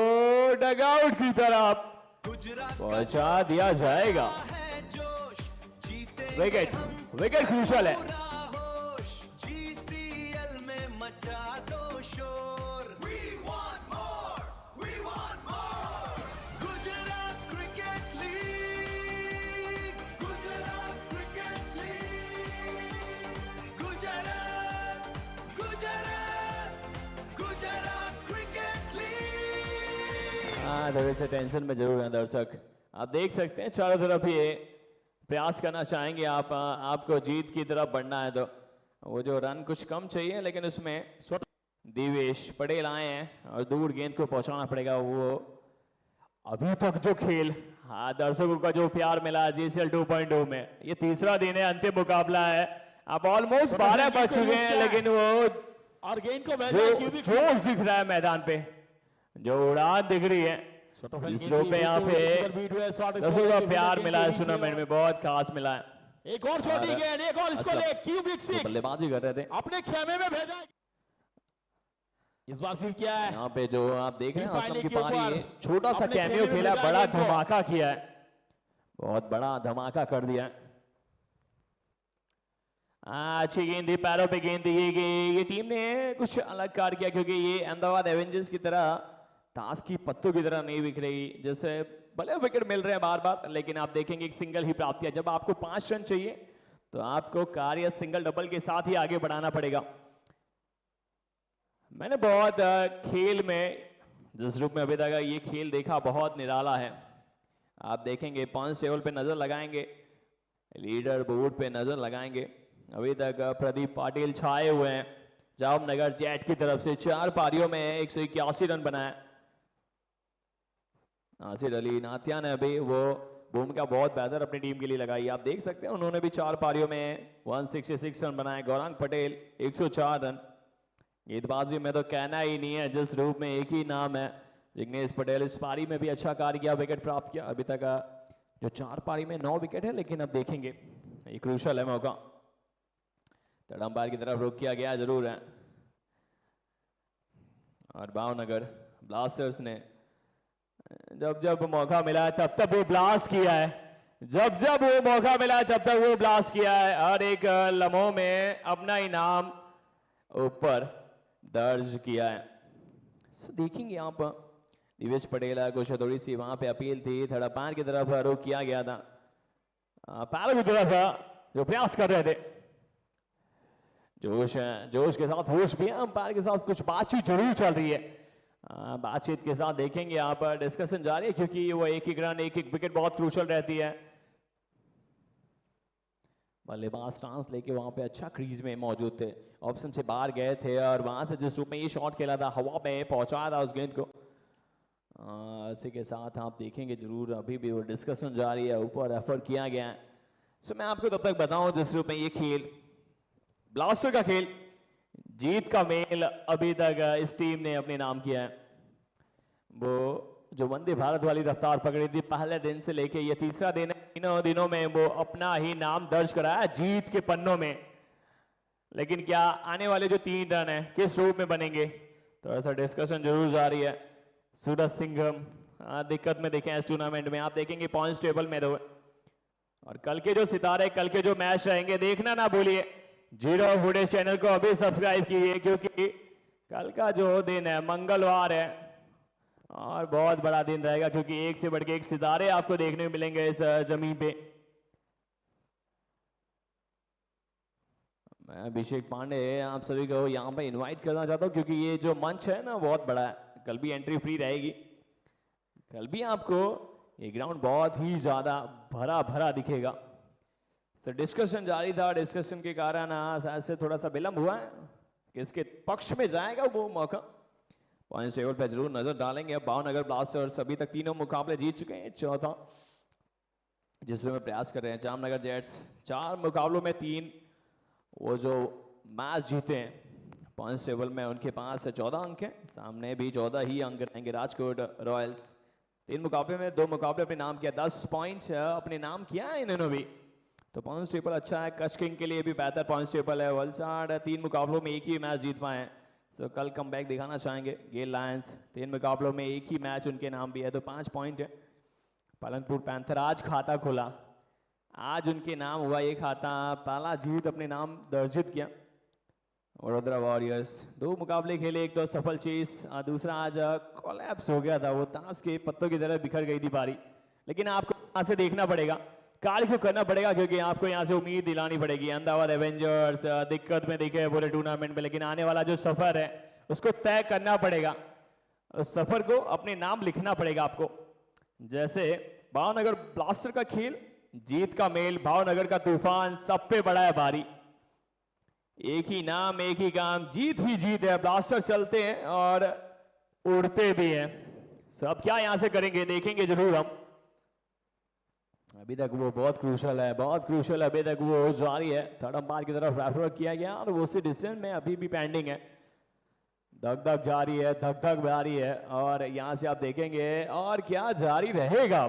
डगआउट की तरफ पहुंचा दिया जाएगा। विकेट, विकेट क्रूशल है। जीसीएल में मचा दो शोर। We want more, we want more। Gujarat cricket league, Gujarat cricket league, Gujarat, Gujarat, Gujarat cricket league. हाँ, थोड़े से टेंशन में जरूर हैं दर्शक। आप देख सकते हैं चारों तरफ ये प्रयास करना चाहेंगे। आपको जीत की तरफ बढ़ना है तो वो जो रन कुछ कम चाहिए, लेकिन उसमें दिवेश पटेल आए हैं और दूर गेंद को पहुंचाना पड़ेगा। वो अभी तक जो खेल, हाँ दर्शकों का जो प्यार मिला जीसीएल 2.0 में, ये तीसरा दिन है, अंतिम मुकाबला है। आप ऑलमोस्ट 12 बज चुके हैं, लेकिन वो और गेंद को जो जोश दिख रहा है मैदान पे, जो उड़ान दिख रही है तीसरों पे, यहाँ पे दर्शकों का प्यार मिला है इस टूर्नामेंट में, बहुत खास मिला है। एक और छोटी गेंद, एक और इसको ले, क्यूबिक सिक्स बल्लेबाजी कर रहे थे, अपने खेमे में भेजा। इस बार स्वीप किया है। यहाँ पे जो आप देख रहे हैं असलम की के ऊपर पारी, छोटा सा अपने कैमियो खेमे में खेला, भेजा बड़ा गेंद को। धमाका किया है, बहुत बड़ा धमाका कर दिया है। अच्छी गेंद थी, पैरों पे गेंद दी गई। ये टीम ने कुछ अलग कार्य किया, क्योंकि ये अहमदाबाद एवेंजर्स की तरह ताश की पत्तों की तरह नहीं बिक रही। जैसे भले विकेट मिल रहे हैं बार बार, लेकिन आप देखेंगे एक सिंगल ही प्राप्त किया। जब आपको 5 रन चाहिए तो आपको कार्य सिंगल डबल के साथ ही आगे बढ़ाना पड़ेगा। मैंने बहुत खेल में, जिस रूप में अभी तक ये खेल देखा, बहुत निराला है। आप देखेंगे पॉइंट्स टेबल पे नजर लगाएंगे, लीडर बोर्ड पे नजर लगाएंगे, अभी तक प्रदीप पाटिल छाए हुए हैं। जामनगर जेट की तरफ से 4 पारियों में 181 रन बनाए। नासिर अली नात्या ने अभी वो भूमिका बहुत बेहतर अपनी टीम के लिए लगाई। आप देख सकते हैं उन्होंने भी 4 पारियों में 166 रन बनाए। गौरांग पटेल 104 रन। गेंदबाजी में तो कहना ही नहीं है, जिस रूप में एक ही नाम है जिग्नेश पटेल। इस पारी में भी अच्छा कार्य किया, विकेट प्राप्त किया। अभी तक जो 4 पारी में 9 विकेट है, लेकिन अब देखेंगे, ये क्रूशल है मौका। थर्ड अंपायर की तरफ रुख किया गया जरूर है और भावनगर ब्लास्टर्स ने जब जब मौका मिला है तब तब वो ब्लास्ट किया है, जब जब वो मौका मिला है तब तक वो ब्लास्ट किया है और एक लम्हों में अपना इनाम ऊपर दर्ज किया है। देखेंगे यहाँ पर दिवेश पटेल को थोड़ी सी वहां पे अपील थी, थर्ड अंपायर की तरफ रुख किया गया था पैरों की तरफ जो प्रयास कर रहे थे, जोश है, जोश के साथ होश भी है, अंपायर के साथ कुछ बातचीत जरूर चल रही है। बातचीत के साथ देखेंगे यहाँ पर डिस्कशन जारी है, क्योंकि वो एक रन एक विकेट बहुत क्रूशल रहती है। बल्लेबाज स्टांस लेके वहां पे अच्छा क्रीज में मौजूद थे, ऑप्शन से बाहर गए थे और वहां से जिस रूप में ये शॉट खेला था हवा में पहुंचाया था उस गेंद को। इसी के साथ आप देखेंगे जरूर अभी भी वो डिस्कशन जारी है, ऊपर रेफर किया गया है। सो मैं आपको तब तक बताऊं जिस रूप में ये खेल ब्लास्टर का खेल, जीत का मेल अभी तक इस टीम ने अपने नाम किया है। वो जो वंदे भारत वाली रफ्तार पकड़ी थी पहले दिन से लेके ये तीसरा दिन है, तीनों दिनों में वो अपना ही नाम दर्ज कराया जीत के पन्नों में। लेकिन क्या आने वाले जो 3 रन है किस रूप में बनेंगे, तो ऐसा डिस्कशन जरूर जारी है। सूरज सिंघम दिक्कत में देखें इस टूर्नामेंट में, आप देखेंगे पॉइंट्स टेबल में तो, और कल के जो सितारे कल के जो मैच रहेंगे देखना ना भूलिए। जीरो फुटेज चैनल को अभी सब्सक्राइब कीजिए, क्योंकि कल का जो दिन है मंगलवार है और बहुत बड़ा दिन रहेगा, क्योंकि एक से बढ़ के एक सितारे आपको देखने को मिलेंगे इस जमीन पे। मैं अभिषेक पांडे आप सभी को यहाँ पे इनवाइट करना चाहता हूँ, क्योंकि ये जो मंच है ना बहुत बड़ा है, कल भी एंट्री फ्री रहेगी। कल भी आपको ये ग्राउंड बहुत ही ज्यादा भरा भरा दिखेगा। सर डिस्कशन जारी था, डिस्कशन के कारण शायद से थोड़ा सा विलंब हुआ है, किसके पक्ष में जाएगा वो मौका। पॉइंट्स टेबल पे जरूर नजर डालेंगे। अब भावनगर ब्लास्टर्स अभी तक तीनों मुकाबले जीत चुके हैं, चौथा जिसमें प्रयास कर रहे हैं जामनगर जेट्स। 4 मुकाबलों में 3 वो जो मैच जीते हैं पॉइंट्स टेबल में उनके पास 14 अंक हैं, सामने भी 14 ही अंक रहेंगे राजकोट रॉयल्स। 3 मुकाबले में 2 मुकाबले अपने नाम किया, 10 पॉइंट्स अपने नाम किया है इन्होंने भी, तो पॉइंट्स टेबल अच्छा है। कच्छ किंग के लिए भी बेहतर पॉइंट्स टेबल है। वलसाड 3 मुकाबलों में 1 ही मैच जीत पाए हैं, सो कल कमबैक दिखाना चाहेंगे। गेल लायंस 3 मुकाबलों में 1 ही मैच उनके नाम भी है, तो 5 पॉइंट है। पालनपुर पैंथर आज खाता खोला, आज उनके नाम हुआ ये खाता, पहला जीत अपने नाम दर्जित किया। वडोदरा वॉरियर्स 2 मुकाबले खेले, एक तो सफल चेस, दूसरा आज कोलैप्स हो गया था, वो ताश के पत्तों की तरह बिखर गई थी पारी। लेकिन आपको यहाँ से देखना पड़ेगा, कार्य को करना पड़ेगा, क्योंकि आपको यहाँ से उम्मीद दिलानी पड़ेगी। अहमदाबाद एवेंजर्स दिक्कत में दिखे पूरे टूर्नामेंट में, लेकिन आने वाला जो सफर है उसको तय करना पड़ेगा, उस सफर को अपने नाम लिखना पड़ेगा आपको। जैसे भावनगर ब्लास्टर का खेल, जीत का मेल, भावनगर का तूफान, सब पे बड़ा है भारी। एक ही नाम एक ही काम, जीत ही जीत है। ब्लास्टर चलते हैं और उड़ते भी हैं। सब क्या यहां से करेंगे देखेंगे जरूर हम। अभी तक वो बहुत क्रूशल है, बहुत क्रूशल, अभी तक वो जारी है। थर्ड अंपायर की तरफ रेफर किया गया और वो उसी डिसीजन में अभी भी पेंडिंग है। धक धक जारी है, धक धक जारी है, और यहां से आप देखेंगे और क्या जारी रहेगा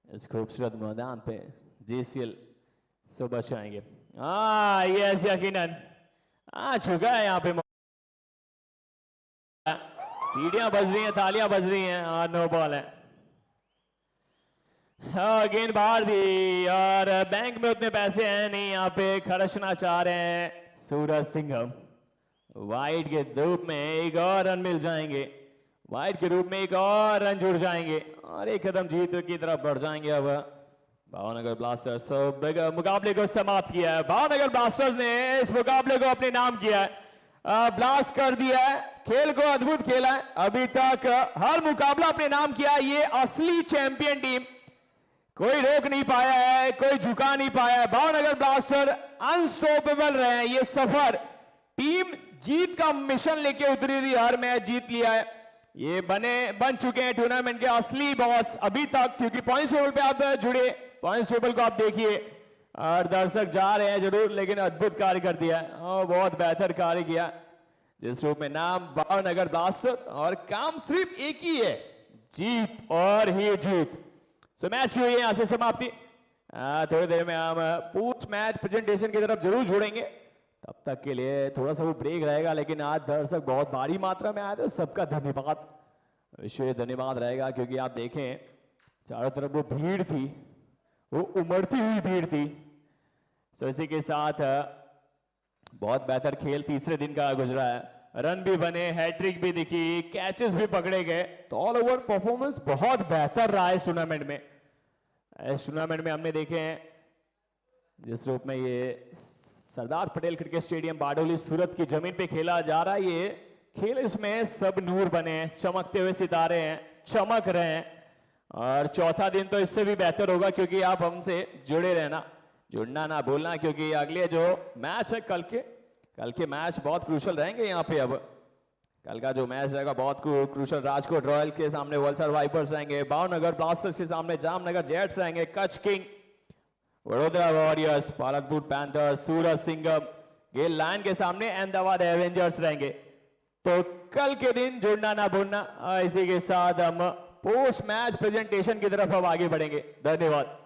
इस खूबसूरत मैदान पे। जेसीएल सुबह से आएंगे। यस यकीनन आ चुका है यहाँ पे, सीढ़ियां बज रही हैं, तालियां बज रही हैं, और नो बॉल है। गेंद बाहर दी और बैंक में उतने पैसे हैं नहीं, यहाँ पे खर्चना चाह रहे हैं सूरज सिंघम। वाइड के रूप में एक और रन मिल जाएंगे, वाइड के रूप में एक और रन जुड़ जाएंगे और एक कदम जीत की तरफ बढ़ जाएंगे। अब भावनगर ब्लास्टर्स मुकाबले को समाप्त किया है। भावनगर ब्लास्टर्स ने इस मुकाबले को अपने नाम किया है, ब्लास्ट कर दिया है, खेल को अद्भुत खेला है। अभी तक हर मुकाबला अपने नाम किया है। ये असली चैंपियन टीम, कोई रोक नहीं पाया है, कोई झुका नहीं पाया है। भावनगर ब्लास्टर अनस्टॉपेबल रहे हैं। ये सफर टीम जीत का मिशन लेके उतरी थी, हर मैच जीत लिया है। ये बन चुके हैं टूर्नामेंट के असली बॉस अभी तक, क्योंकि पॉइंट्स टेबल पे आप जुड़े, पॉइंट्स टेबल को आप देखिए और दर्शक जा रहे हैं जरूर, लेकिन अद्भुत कार्य कर दिया और बहुत बेहतर कार्य किया। जिस रूप में नाम भावनगर ब्लास्टर और काम सिर्फ एक ही है, जीत और ही जीत। सो मैच की हुई है यहां से समाप्ति। थोड़ी देर में हम पोस्ट मैच प्रेजेंटेशन की तरफ जरूर जुड़ेंगे, तब तक के लिए थोड़ा सा वो ब्रेक रहेगा। लेकिन आज दर्शक बहुत भारी मात्रा में आए थे, सबका धन्यवाद, विशेष धन्यवाद रहेगा, क्योंकि आप देखें चारों तरफ वो भीड़ थी, वो उमड़ती हुई भीड़ थी। सो इसी के साथ बहुत बेहतर खेल तीसरे दिन का गुजरा है। रन भी बने, हैट्रिक भी दिखी, कैचेस भी पकड़े गए, तो ऑल ओवर परफॉर्मेंस बहुत बेहतर रहा है इस टूर्नामेंट में। इस टूर्नामेंट में हमने देखे हैं जिस रूप में ये सरदार पटेल क्रिकेट स्टेडियम बारडोली सूरत की जमीन पे खेला जा रहा है। ये खेल इसमें सब नूर बने हैं, चमकते हुए सितारे हैं, चमक रहे हैं। और चौथा दिन तो इससे भी बेहतर होगा क्योंकि आप हमसे जुड़े रहना, जुड़ना ना भूलना, क्योंकि अगले जो मैच है कल के मैच बहुत क्रूशल रहेंगे। यहाँ पे अब कल का जो मैच रहेगा बहुत क्रूशल। राजकोट रॉयल के सामने वलसाड वाइपर्स रहेंगे, भावनगर ब्लास्टर्स के सामने जामनगर जेट्स रहेंगे, Kutch King, Vadodara Warriors, Palanpur Panthers, Surat Singham, गेल लायन के सामने अहमदाबाद एवेंजर्स रहेंगे। तो कल के दिन जुड़ना ना भूलना। इसी के साथ हम पोस्ट मैच प्रेजेंटेशन की तरफ अब आगे बढ़ेंगे। धन्यवाद।